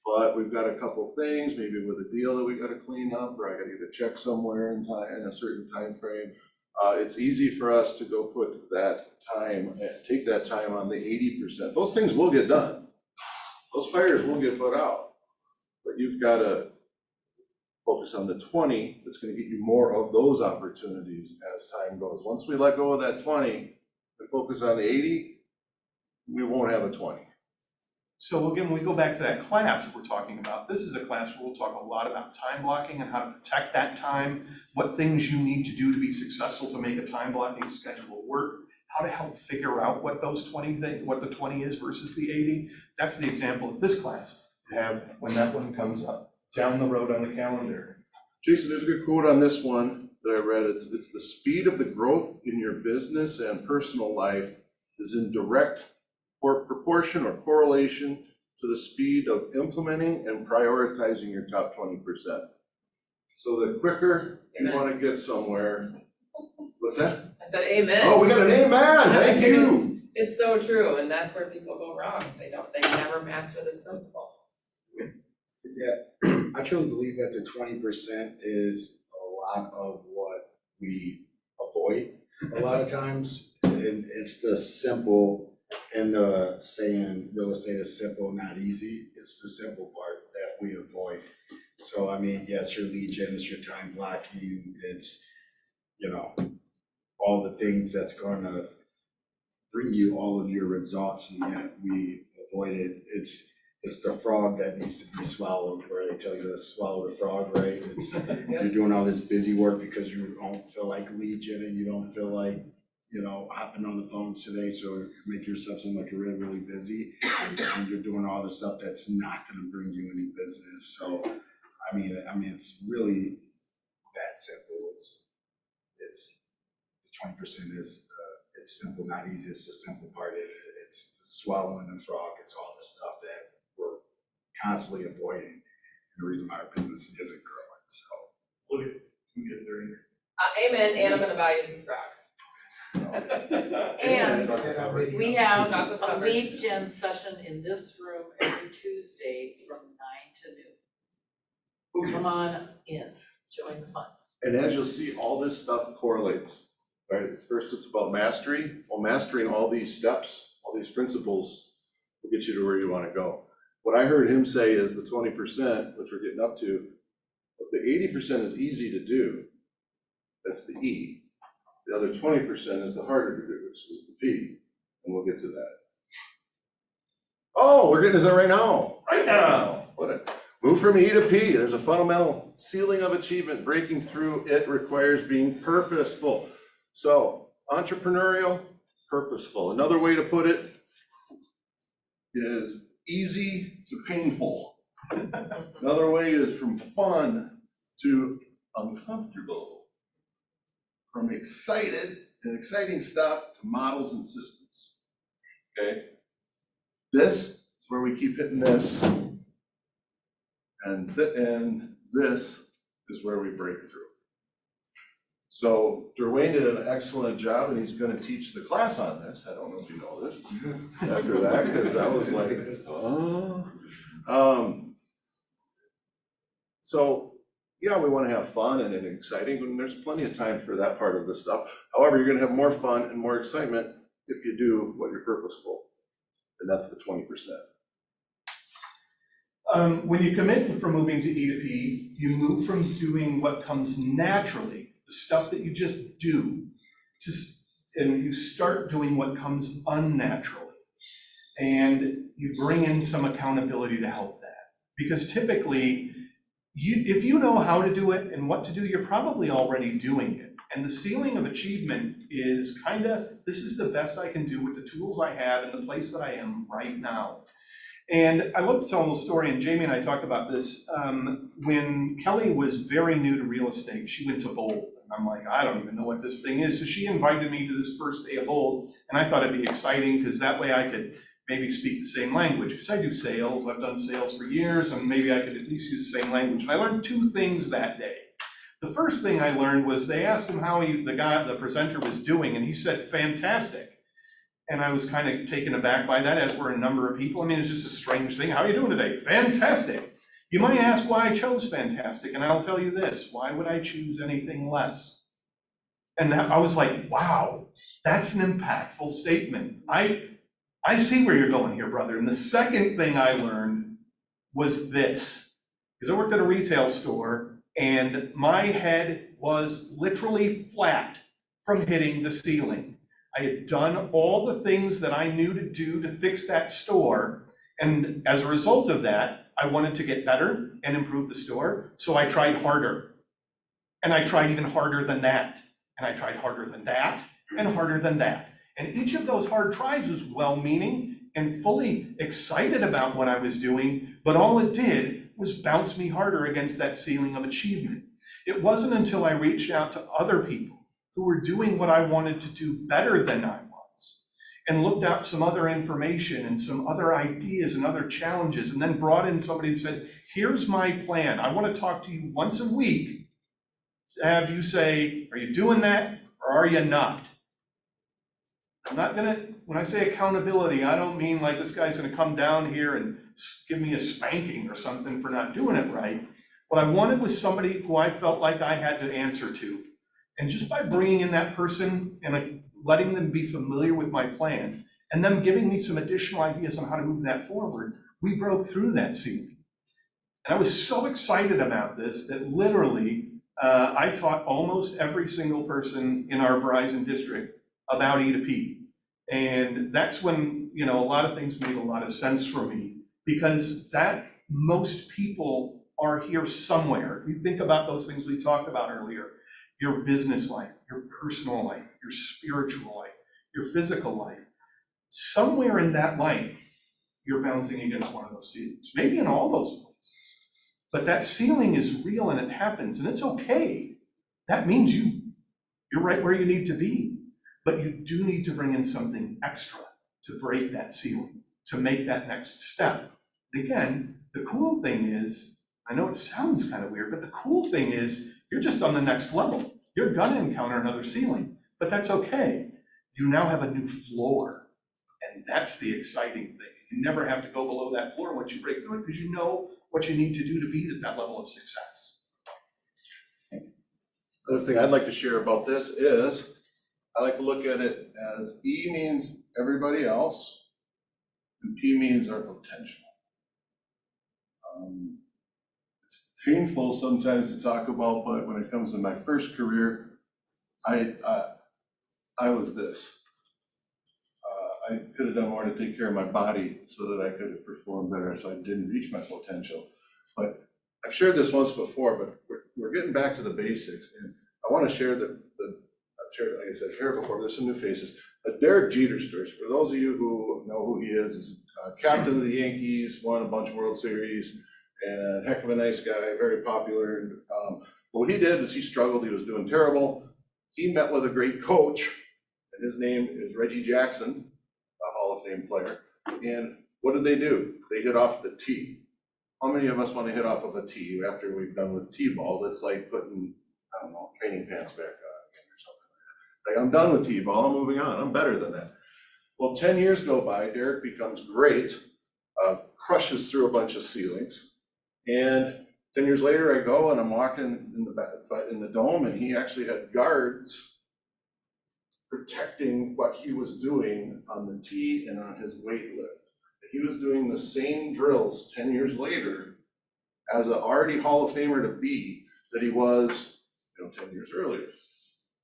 But we've got a couple things, maybe with a deal that we gotta clean up, or I gotta get a check somewhere in a certain time frame. It's easy for us to go put that time, take that time on the 80%. Those things will get done. Those fires will get put out. But you've gotta focus on the 20, that's gonna get you more of those opportunities as time goes. Once we let go of that 20 and focus on the 80, we won't have a 20. So again, when we go back to that class that we're talking about, this is a class where we'll talk a lot about time blocking and how to protect that time, what things you need to do to be successful to make a time blocking schedule work, how to help figure out what those 20 things, what the 20 is versus the 80. That's the example of this class to have when that one comes up down the road on the calendar. Jason, there's a good quote on this one that I read. It's the speed of the growth in your business and personal life is in direct proportion or correlation to the speed of implementing and prioritizing your top 20%. So the quicker you want to get somewhere, what's that? I said amen. Oh, we got an amen, thank you. It's so true, and that's where people go wrong. They never master this principle. Yeah, I truly believe that the 20% is a lot of what we avoid a lot of times. And it's the simple, and the saying real estate is simple, not easy. It's the simple part that we avoid. So, I mean, yes, your lead gen, it's your time blocking, it's, you know, all the things that's going to bring you all of your results, and yet we avoid it. It's the frog that needs to be swallowed, where they tell you to swallow the frog, right? It's, you're doing all this busy work because you don't feel like lead genning, you don't feel like, you know, hopping on the phones today, so make yourself seem like you're really, really busy, and you're doing all the stuff that's not gonna bring you any business. So, I mean, it's really that simple. It's the 20% is, it's simple, not easy. It's the simple part of it. It's the swallowing the frog. It's all the stuff that we're constantly avoiding, and the reason why our business isn't growing. So, Look at, we get there. Amen, and I'm gonna buy you some frogs. And we have Chocolate a covered. lead gen session in this room every Tuesday from 9 to noon. Come on in, join the fun. And as you'll see, all this stuff correlates, right? First, it's about mastery. Well, mastering all these steps, all these principles will get you to where you want to go. What I heard him say is the 20%, which we're getting up to, but the 80% is easy to do. That's the E. The other 20% is the harder to do, which is the P, and we'll get to that. Oh, we're getting to that right now. Right now. Move from E to P. There's a fundamental ceiling of achievement. Breaking through it requires being purposeful. So, entrepreneurial, purposeful. Another way to put it is easy to painful. Another way is from fun to uncomfortable. from excited and exciting stuff to models and systems, okay? This is where we keep hitting this, and this is where we break through. So Derwayne did an excellent job, and he's gonna teach the class on this. I don't know if you know this after that, because I was like, oh. So, yeah, we wanna have fun and exciting, and there's plenty of time for that part of the stuff. However, you're gonna have more fun and more excitement if you do what you're purposeful, and that's the 20%. When you commit for moving to E2P, you move from doing what comes naturally, the stuff that you just do, and you start doing what comes unnaturally. And you bring in some accountability to help that. Because typically, if you know how to do it and what to do, you're probably already doing it. And the ceiling of achievement is kind of, this is the best I can do with the tools I have in the place that I am right now. And I love to tell a little story, and Jamie and I talked about this. When Kelly was very new to real estate, she went to Bold. And I'm like, I don't even know what this thing is. So she invited me to this first day of Bold, and I thought it'd be exciting because that way I could maybe speak the same language. Because I do sales, I've done sales for years, and maybe I could at least use the same language. And I learned two things that day. The first thing I learned was they asked him how the presenter was doing, and he said, fantastic. And I was kind of taken aback by that, as were a number of people. I mean, it's just a strange thing. How are you doing today? Fantastic. You might ask why I chose fantastic, and I'll tell you this. Why would I choose anything less? And I was like, wow, that's an impactful statement. I see where you're going here, brother. And the second thing I learned was this. Because I worked at a retail store, and my head was literally flat from hitting the ceiling. I had done all the things that I knew to do to fix that store, and as a result of that, I wanted to get better and improve the store, so I tried harder. And I tried even harder than that, and I tried harder than that, and harder than that. And each of those hard tries was well-meaning and fully excited about what I was doing, but all it did was bounce me harder against that ceiling of achievement. It wasn't until I reached out to other people who were doing what I wanted to do better than I was, and looked up some other information and some other ideas and other challenges, and then brought in somebody and said, here's my plan. I want to talk to you once a week to have you say, are you doing that or are you not? I'm not gonna, when I say accountability, I don't mean like this guy's gonna come down here and give me a spanking or something for not doing it right. What I wanted was somebody who I felt like I had to answer to. And just by bringing in that person and letting them be familiar with my plan, and them giving me some additional ideas on how to move that forward, we broke through that ceiling. And I was so excited about this that literally, I taught almost every single person in our Verizon district about E2P. And that's when, a lot of things made a lot of sense for me, because that most people are here somewhere. If you think about those things we talked about earlier, your business life, your personal life, your spiritual life, your physical life. Somewhere in that life, you're bouncing against one of those ceilings, maybe in all those places. But that ceiling is real and it happens, and it's okay. That means you're right where you need to be. But you do need to bring in something extra to break that ceiling, to make that next step. Again, the cool thing is, I know it sounds kind of weird, but the cool thing is, you're just on the next level. You're gonna encounter another ceiling, but that's okay. You now have a new floor, and that's the exciting thing. You never have to go below that floor once you break through it, because you know what you need to do to be at that level of success. Other thing I'd like to share about this is, I like to look at it as E means everybody else, and P means our potential. It's painful sometimes to talk about, but when it comes to my first career, I was this. I could have done more to take care of my body so that I could have performed better, so I didn't reach my potential. But I've shared this once before, but we're getting back to the basics, and I want to share I've shared, like I said, shared before, there's some new faces. Derek Jeter story. For those of you who know who he is captain of the Yankees, won a bunch of World Series, and a heck of a nice guy, very popular. But what he did is he struggled, he was doing terrible. he met with a great coach, and his name is Reggie Jackson, a Hall of Fame player. And what did they do? They hit off the tee. How many of us want to hit off of a tee after we've done with tee-ball? That's like putting, I don't know, training pants back on again or something. Like, I'm done with tee-ball, I'm moving on, I'm better than that. Well, 10 years go by, Derek becomes great, crushes through a bunch of ceilings. And 10 years later, I go and I'm walking in the dome, and he actually had guards protecting what he was doing on the tee and on his weight lift. He was doing the same drills 10 years later as an already Hall of Famer to be that he was, 10 years earlier.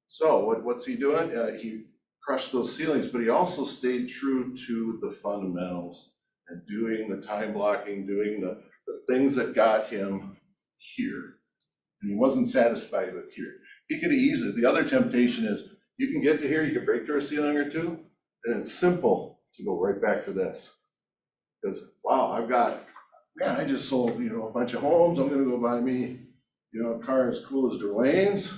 So what's he doing? He crushed those ceilings, but he also stayed true to the fundamentals and doing the time blocking, doing the things that got him here. And he wasn't satisfied with here. He could easily, the other temptation is, you can get to here, you can break through a ceiling or two, and it's simple to go right back to this. Because, wow, I just sold, a bunch of homes, I'm gonna go buy me, a car as cool as Dwayne's,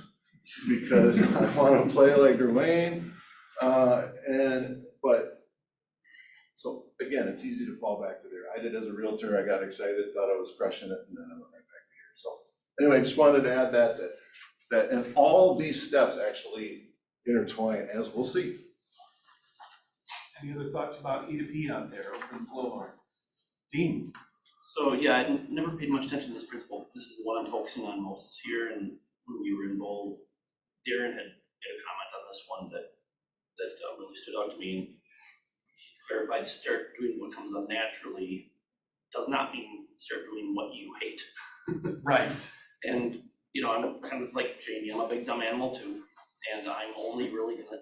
because I wanna play like Dwayne. So again, it's easy to fall back to there. I did as a realtor, I got excited, thought I was crushing it, and then I went right back to here. So anyway, just wanted to add that, and all these steps actually intertwine, as we'll see. Any other thoughts about E2P out there, open floor? Dean? So yeah, I never paid much attention to this principle. This is the one I'm focusing on most this year, and when we were in bold, Darren had a comment on this one that really stood out to me. He clarified, start doing what comes up naturally does not mean start doing what you hate. Right. And I'm kind of like Jamie, I'm a big dumb animal too, and I'm only really gonna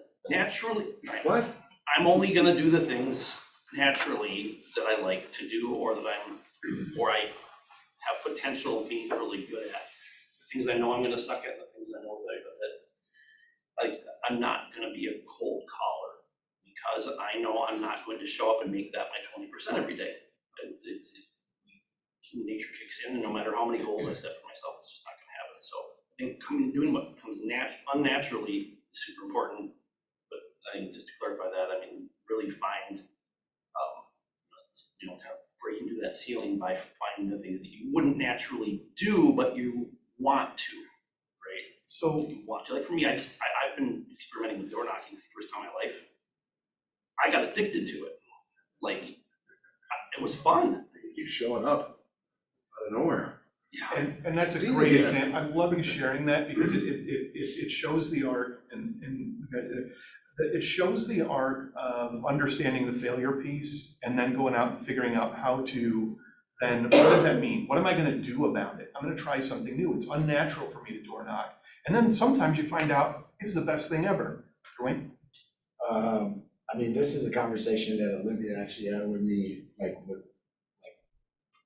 I'm only gonna do the things naturally that I like to do, or I have potential of being really good at. The things I know I'm gonna suck at, the things I know that I'm not gonna be a cold caller, because I know I'm not going to show up and make that my 20% every day. Nature kicks in, and no matter how many goals I set for myself, it's just not gonna happen. So I think doing what comes unnaturally is super important. But I think just to clarify that, I mean, really find, kind of breaking through that ceiling by finding the things that you wouldn't naturally do, but you want to, right? So you want to, like for me, I've been experimenting with door knocking for the first time in my life. I got addicted to it. Like, it was fun. You keep showing up out of nowhere. Yeah. And that's a great example. I love you sharing that, because it shows the art, and it shows the art of understanding the failure piece, and then going out and figuring out how to then, what does that mean? What am I gonna do about it? I'm gonna try something new. It's unnatural for me to door knock. And then sometimes you find out it's the best thing ever. Dwayne? I mean, this is a conversation that Olivia actually had with me,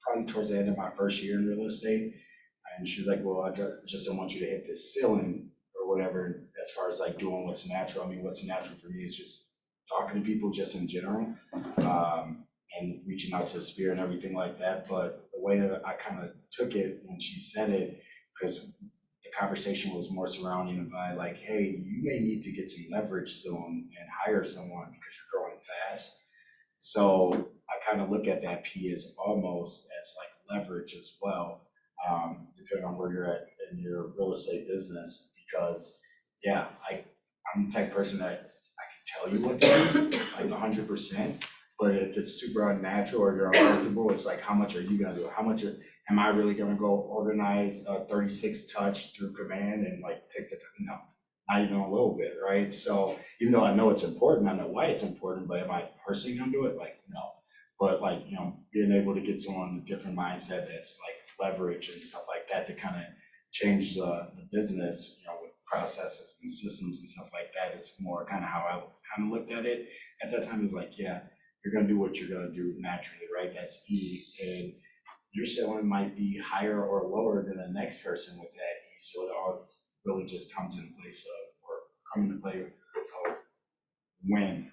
probably towards the end of my first year in real estate. And she was like, well, I just don't want you to hit this ceiling or whatever, as far as like doing what's natural. I mean, what's natural for me is just talking to people just in general, and reaching out to the spirit and everything like that. But the way that I kind of took it when she said it, because the conversation was more surrounding by like, hey, you may need to get some leverage soon and hire someone because you're growing fast. So I kind of look at that P as almost as like leverage as well, depending on where you're at in your real estate business. Because yeah, I'm the type of person that I can tell you what to do, like 100%. But if it's super unnatural or you're uncomfortable, it's like, how much are you gonna do? How much am I really gonna go organize a 36 touch through command and like take the time? No, not even a little bit, right? So even though I know it's important, I know why it's important, but am I personally gonna do it? Like, no. But like, being able to get someone in a different mindset that's like leverage and stuff like that to kind of change the business, with processes and systems and stuff like that is more kind of how I kind of looked at it at that time. Is like, yeah, you're gonna do what you're gonna do naturally, right? That's E. And your ceiling might be higher or lower than the next person with that E. So it all really just comes into place of, or come into play of when,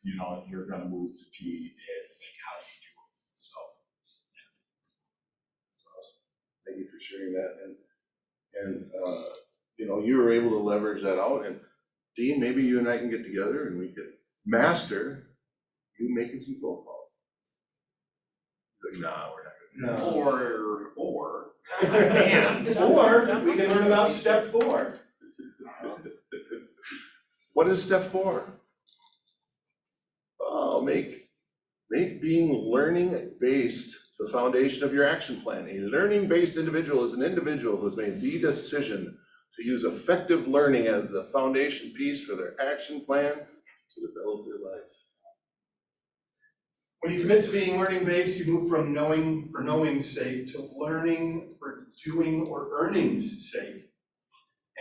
you're gonna move to P and like how do you do it. So Thank you for sharing that. And you were able to leverage that out. And Dean, maybe you and I can get together and we could master you making some cold calls. He's like, nah, we're not gonna. Or, And, or we can learn about step 4. What is step 4? Oh, make being learning-based the foundation of your action plan. A learning-based individual is an individual who has made the decision to use effective learning as the foundation piece for their action plan to develop their life. When you commit to being learning-based, you move from knowing for knowing's sake to learning for doing or earning's sake.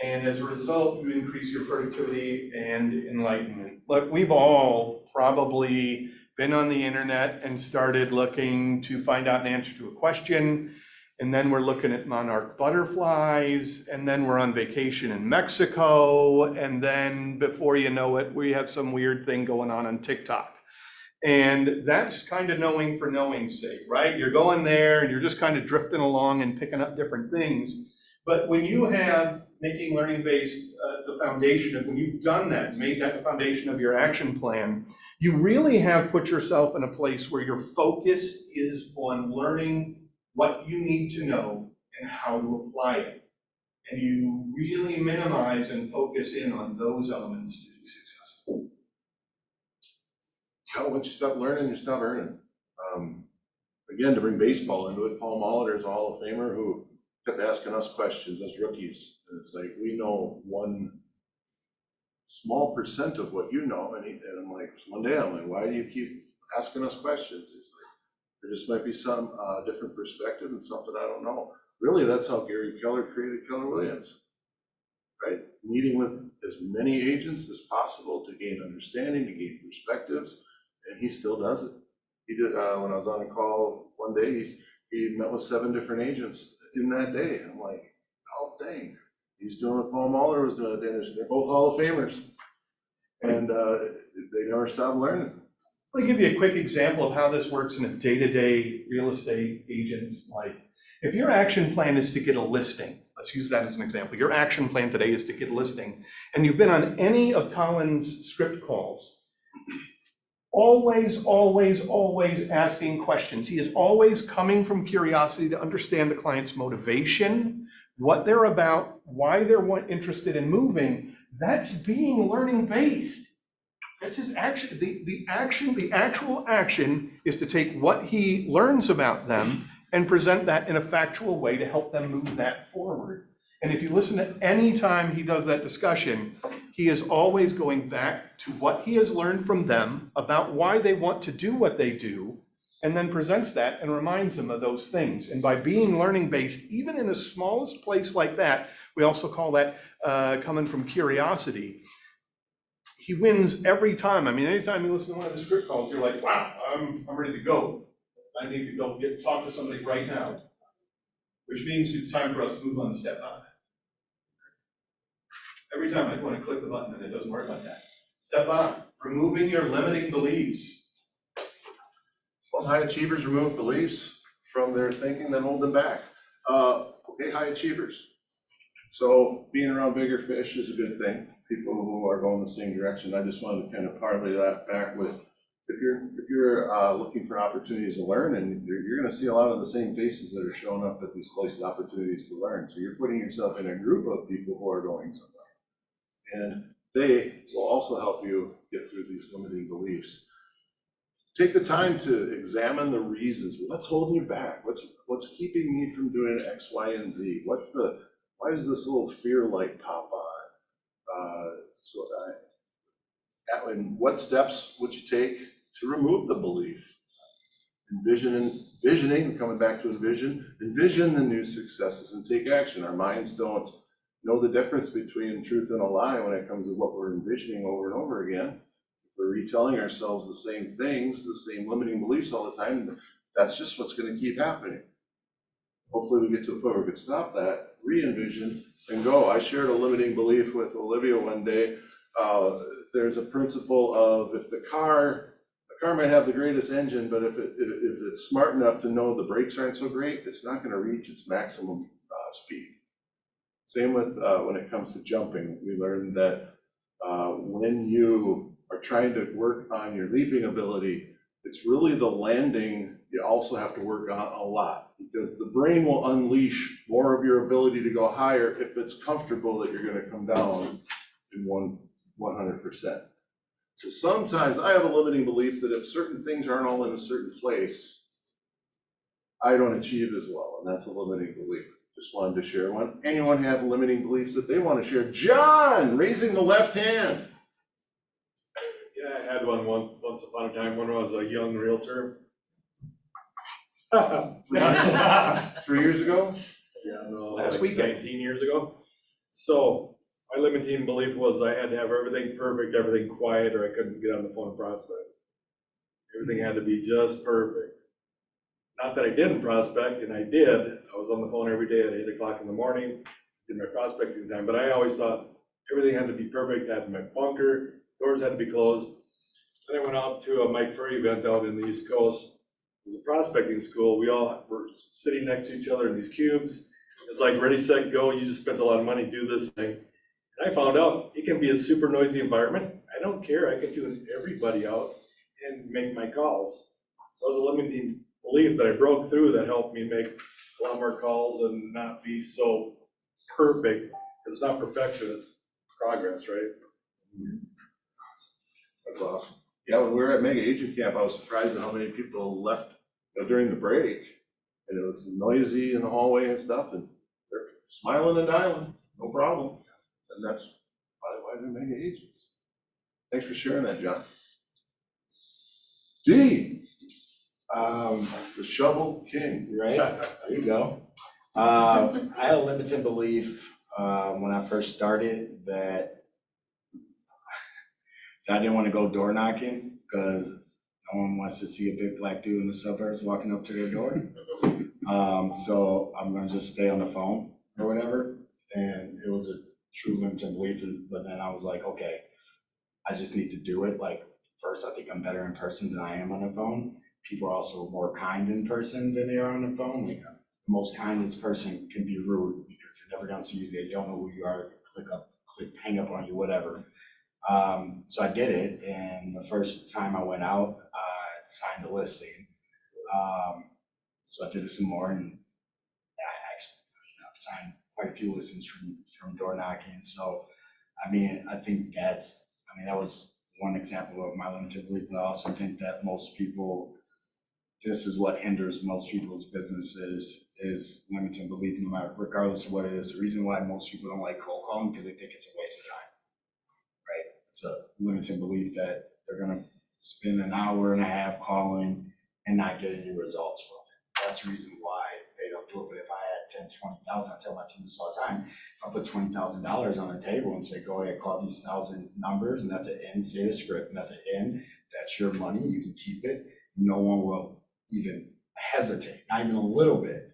And as a result, you increase your productivity and enlightenment. Look, we've all probably been on the internet and started looking to find out an answer to a question. And then we're looking at monarch butterflies, and then we're on vacation in Mexico. And then before you know it, we have some weird thing going on TikTok. And that's kind of knowing for knowing's sake, right? You're going there and you're just kind of drifting along and picking up different things. But when you have making learning-based the foundation of, when you've done that, made that the foundation of your action plan, you really have put yourself in a place where your focus is on learning what you need to know and how to apply it. And you really minimize and focus in on those elements to be successful. Well, once you stop learning, you stop earning. Again, to bring baseball into it, Paul Molitor is a Hall of Famer who kept asking us questions as rookies. And it's like, we know one small percent of what you know. And I'm like, one day I'm like, why do you keep asking us questions? He's like, there just might be some different perspective and something I don't know. Really, that's how Gary Keller created Keller Williams, right? Meeting with as many agents as possible to gain understanding, to gain perspectives, and he still does it. He did, when I was on a call one day, he met with 7 different agents in that day. I'm like, oh, dang. He's doing what Paul Molitor was doing at the end. They're both Hall of Famers. And they never stop learning. Let me give you a quick example of how this works in a day-to-day real estate agent's life. If your action plan is to get a listing, let's use that as an example. Your action plan today is to get a listing, and you've been on any of Colin's script calls, always, always, always asking questions. He is always coming from curiosity to understand the client's motivation, what they're about, why they're interested in moving. That's being learning-based. That's his action. The actual action is to take what he learns about them and present that in a factual way to help them move that forward. And if you listen to any time he does that discussion, he is always going back to what he has learned from them about why they want to do what they do, and then presents that and reminds them of those things. And by being learning-based, even in the smallest place like that, we also call that coming from curiosity. He wins every time. I mean, anytime you listen to one of the script calls, you're like, wow, I'm ready to go. I need to go talk to somebody right now, which means it's time for us to move on to step 5. Every time I want to click the button and it doesn't work like that. Step 5, removing your limiting beliefs. Well, high achievers remove beliefs from their thinking that hold them back. Okay, high achievers. So being around bigger fish is a good thing. People who are going the same direction. I just wanted to kind of parlay that back with, if you're looking for opportunities to learn, and you're going to see a lot of the same faces that are showing up at these places, opportunities to learn. So you're putting yourself in a group of people who are going somewhere. And they will also help you get through these limiting beliefs. Take the time to examine the reasons. What's holding you back? What's keeping me from doing X, Y, and Z? Why does this little fear light pop on? And what steps would you take to remove the belief? Envisioning, coming back to envision the new successes and take action. Our minds don't know the difference between truth and a lie when it comes to what we're envisioning over and over again. If we're retelling ourselves the same things, the same limiting beliefs all the time, that's just what's going to keep happening. Hopefully we get to a point where we can stop that, re-envision, and go. I shared a limiting belief with Olivia one day. There's a principle of if the car might have the greatest engine, but if it's smart enough to know the brakes aren't so great, it's not going to reach its maximum speed. Same with when it comes to jumping. We learned that when you are trying to work on your leaping ability, it's really the landing you also have to work on a lot, because the brain will unleash more of your ability to go higher if it's comfortable that you're gonna come down in 100%. So sometimes I have a limiting belief that if certain things aren't all in a certain place, I don't achieve as well, and that's a limiting belief. Just wanted to share one. Anyone have limiting beliefs that they want to share? John, raising the left hand. Yeah, I had one once upon a time when I was a young realtor. 3 years ago? Yeah, no, Last like weekend. 19 years ago. So my limiting belief was I had to have everything perfect, everything quiet, or I couldn't get on the phone and prospect. Everything had to be just perfect. Not that I didn't prospect, and I did. I was on the phone every day at 8 o'clock in the morning, did my prospecting time, but I always thought everything had to be perfect, had my bunker, doors had to be closed. Then I went out to a Mike Furry event out in the East Coast. It was a prospecting school. We all were sitting next to each other in these cubes. It's like ready, set, go. You just spent a lot of money, do this thing. And I found out it can be a super noisy environment. I don't care. I can tune everybody out and make my calls. So it was a limiting belief that I broke through that helped me make a lot more calls and not be so perfect. It's not perfection, it's progress, right? That's awesome. Yeah, when we were at Mega Agent Camp, I was surprised at how many people left during the break. And it was noisy in the hallway and stuff, and they're smiling and dialing, no problem. And that's probably why they're Mega Agents. Thanks for sharing that, John. G, the Shovel King. Right, there you go. I had a limited belief when I first started that I didn't want to go door knocking because no one wants to see a big black dude in the suburbs walking up to their door. So I'm gonna just stay on the phone or whatever. And it was a true limited belief, but then I was like, okay, I just need to do it. Like, first, I think I'm better in person than I am on the phone. People are also more kind in person than they are on the phone. Like, the most kindest person can be rude because they're never gonna see you. They don't know who you are. Hang up on you, whatever. So I did it, and the first time I went out, I signed the listing. So I did it some more, and I've signed quite a few listings from door knocking. So, I mean, I think that was one example of my limited belief, but I also think that most people, this is what hinders most people's businesses is limited belief, no matter, regardless of what it is. The reason why most people don't like cold calling, because they think it's a waste of time, right? It's a limited belief that they're gonna spend an hour and a half calling and not get any results from it. That's the reason why they don't do it. But if I had 10, 20,000, I tell my team this all the time, if I put $20,000 on the table and say, go ahead, call these 1,000 numbers, and at the end, say the script, and at the end, that's your money, you can keep it. No one will even hesitate, not even a little bit.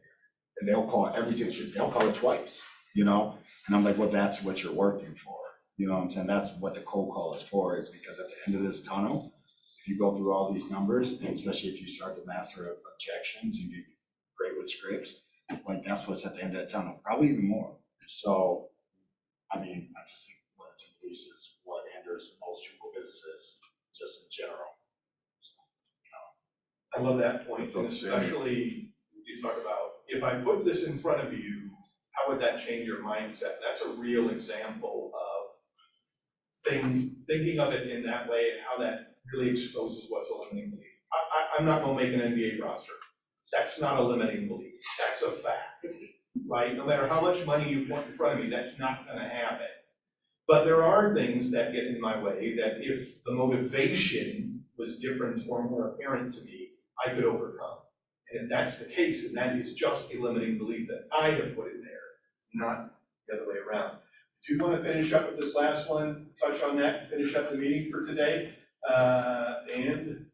And they'll call they'll call it twice, you know? And I'm like, well, that's what you're working for. You know what I'm saying? That's what the cold call is for, is because at the end of this tunnel, if you go through all these numbers, and especially if you start to master objections and get great with scripts, like that's what's at the end of that tunnel, probably even more. So, I mean, I just think limited beliefs is what hinders most people's businesses just in general. I love that point, and especially you talk about, if I put this in front of you, how would that change your mindset? That's a real example of thinking of it in that way and how that really exposes what's a limiting belief. I'm not gonna make an NBA roster. That's not a limiting belief, that's a fact, right? No matter how much money you put in front of me, that's not gonna happen. But there are things that get in my way that if the motivation was different or more apparent to me, I could overcome. And if that's the case, and that is just a limiting belief that I have put in there, not the other way around. Do you want to finish up with this last one, touch on that, finish up the meeting for today? And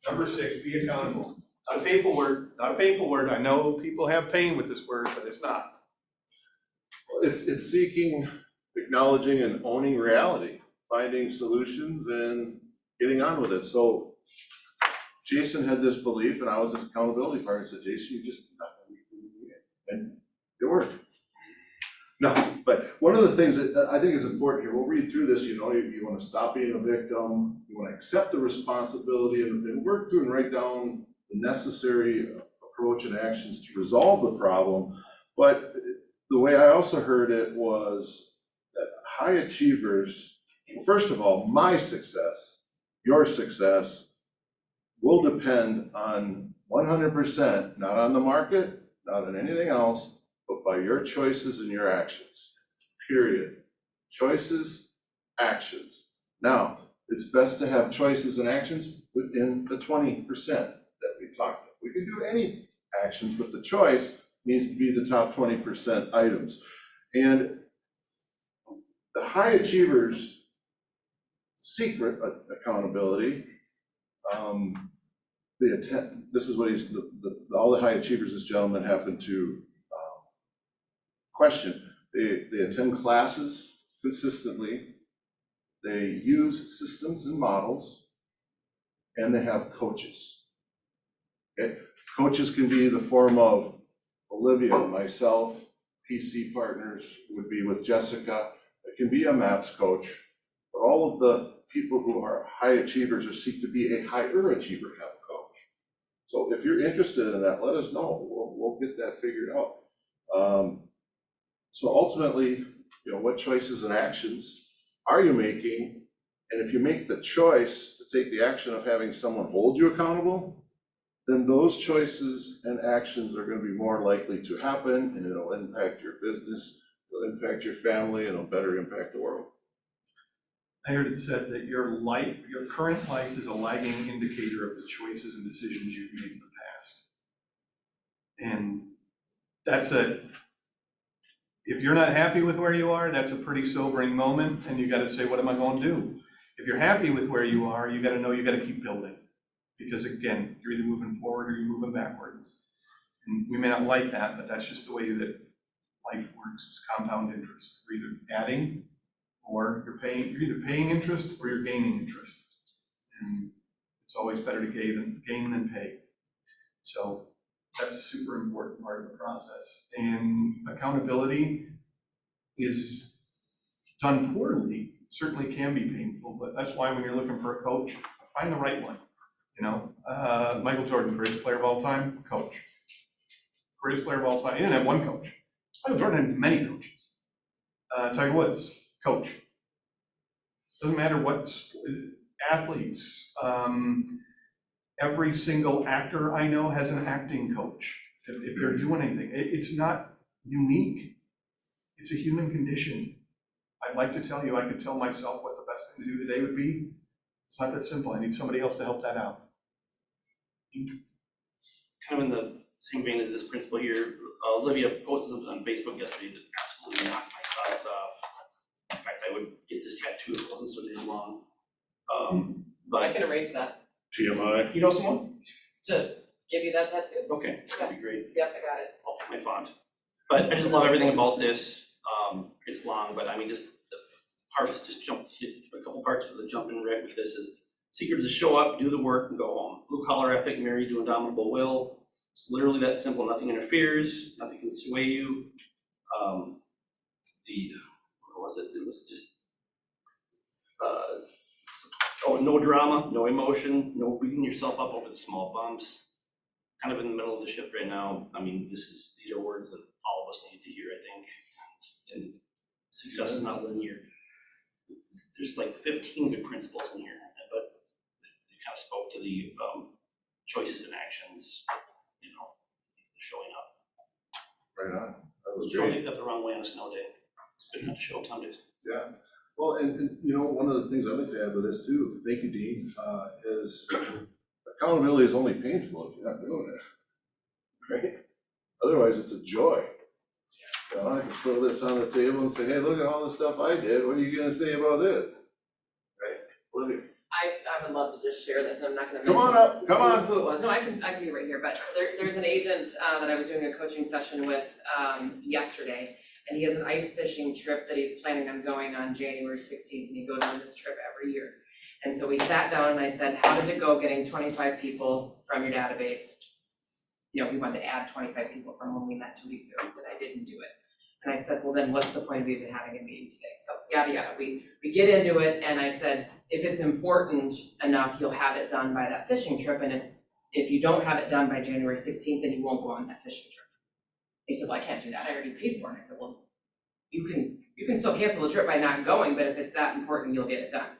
number 6, be accountable. Not a painful word, not a painful word. I know people have pain with this word, but it's not. It's seeking, acknowledging, and owning reality, finding solutions and getting on with it. So Jason had this belief, and I was his accountability partner. I said, Jason, you just, and it worked. No, but one of the things that I think is important here, we'll read through this, you want to stop being a victim, you want to accept the responsibility and work through and write down the necessary approach and actions to resolve the problem. But the way I also heard it was that high achievers, first of all, my success, your success, will depend on 100%, not on the market, not on anything else, but by your choices and your actions, period. Choices, actions. Now, it's best to have choices and actions within the 20% that we talked about. We can do any actions, but the choice needs to be the top 20% items. And the high achievers' secret accountability, this is what all the high achievers, this gentleman happened to question. They attend classes consistently, they use systems and models, and they have coaches. Okay? Coaches can be the form of Olivia, myself, PC partners would be with Jessica. It can be a MAPS coach, but all of the people who are high achievers or seek to be a higher achiever have a coach. So if you're interested in that, let us know. We'll get that figured out. So ultimately, what choices and actions are you making? And if you make the choice to take the action of having someone hold you accountable, then those choices and actions are going to be more likely to happen, and it'll impact your business, it'll impact your family, and it'll better impact the world. I heard it said that your current life is a lagging indicator of the choices and decisions you've made in the past. And if you're not happy with where you are, that's a pretty sobering moment, and you got to say, what am I going to do? If you're happy with where you are, you got to know you got to keep building. Because again, you're either moving forward or you're moving backwards. And we may not like that, but that's just the way that life works. It's compound interest. You're either adding or you're either paying interest or you're gaining interest. And it's always better to gain than pay. So that's a super important part of the process. And accountability is done poorly, certainly can be painful, but that's why when you're looking for a coach, find the right one. Michael Jordan, greatest player of all time, coach. Greatest player of all time. He didn't have one coach. Michael Jordan had many coaches. Tiger Woods, coach. Doesn't matter what athletes. Every single actor I know has an acting coach. If they're doing anything, it's not unique. It's a human condition. I'd like to tell you, I could tell myself what the best thing to do today would be. It's not that simple. I need somebody else to help that out. Kind of in the same vein as this principle here, Olivia posted something on Facebook yesterday that absolutely knocked my socks off. In fact, I would get this tattoo if it wasn't so damn long. But I can arrange that, TMI. you know someone? to give you that tattoo. Okay, that'd be great. Yep, I got it. I'll pick my font. But I just love everything about this. It's long, but I mean, just the parts hit a couple parts with the jump in red with this is secret is to show up, do the work, and go home. Blue collar ethic, married to indomitable will. It's literally that simple. Nothing interferes, nothing can sway you. What was it? It was just, no drama, no emotion, no beating yourself up over the small bumps. Kind of in the middle of the shift right now. I mean, these are words that all of us need to hear, I think. And success is not linear. There's like 15 good principles in here, but it kind of spoke to the choices and actions, showing up. Right on. That was Don't great. take that the wrong way on a snow day. It's good enough to show up Sundays. Yeah. Well, and one of the things I'd like to add with this too, thank you, Dean, is accountability is only painful if you're not doing it, right? Otherwise, it's a joy. I can throw this on the table and say, hey, look at all the stuff I did. What are you gonna say about this? Right? Olivia? I would love to just share this, and I'm not gonna Come mention on up, come on. who it was. No, I can be right here, but there's an agent that I was doing a coaching session with yesterday, and he has an ice fishing trip that he's planning on going on January 16th, and he goes on this trip every year. And so we sat down and I said, how did it go getting 25 people from your database? We wanted to add 25 people from when we met 2 weeks ago. He said, I didn't do it. And I said, well, then what's the point of even having a meeting today? So yada, yada, we get into it, and I said, if it's important enough, you'll have it done by that fishing trip, and if you don't have it done by January 16th, then you won't go on that fishing trip. He said, well, I can't do that, I already paid for it. And I said, well, you can still cancel the trip by not going, but if it's that important, you'll get it done.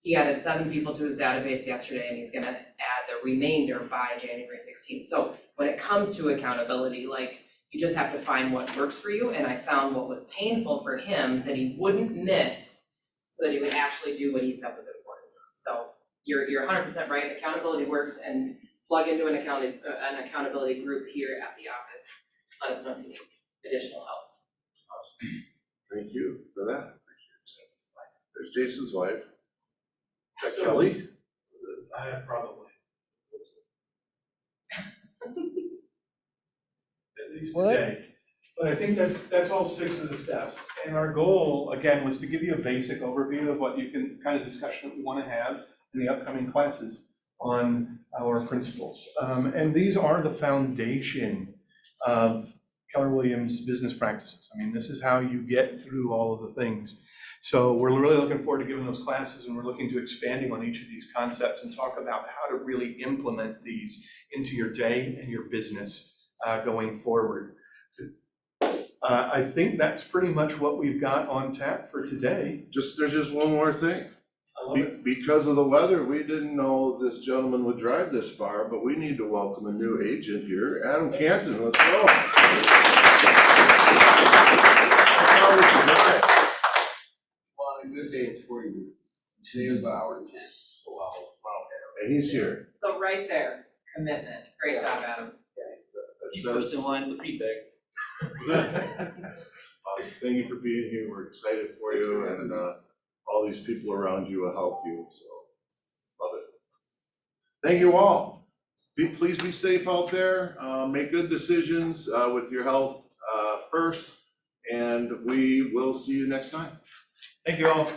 He added 7 people to his database yesterday, and he's gonna add the remainder by January 16th. So when it comes to accountability, like, you just have to find what works for you, and I found what was painful for him that he wouldn't miss, so that he would actually do what he said was important. So you're 100% right, accountability works, and plug into an accountability group here at the office. Let us know if you need additional help. Awesome. Thank you for that. There's Jason's wife. Is that Kelly? Probably. At least What? today. But I think that's all 6 of the steps. And our goal, again, was to give you a basic overview of what you can, kind of discussion that we want to have in the upcoming classes on our principles. And these are the foundation of Keller Williams business practices. I mean, this is how you get through all of the things. So we're really looking forward to giving those classes, and we're looking to expanding on each of these concepts and talk about how to really implement these into your day and your business going forward. I think that's pretty much what we've got on tap for today. There's just one more thing. I love it. Because of the weather, we didn't know this gentleman would drive this far, but we need to welcome a new agent here, Adam Canton. Let's go. A lot of good days for you. Today is about hour 10. Wow. And he's here. So right there, commitment. Great job, Adam. He's first in line with feedback. Awesome. Thank you for being here. We're excited for you, and all these people around you will help you, so love it. Thank you all. Please be safe out there. Make good decisions with your health first, and we will see you next time. Thank you all.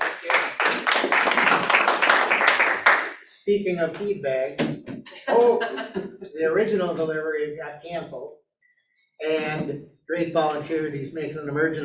Speaking of feedback, the original delivery got canceled, and Drake volunteered, he's making an emergency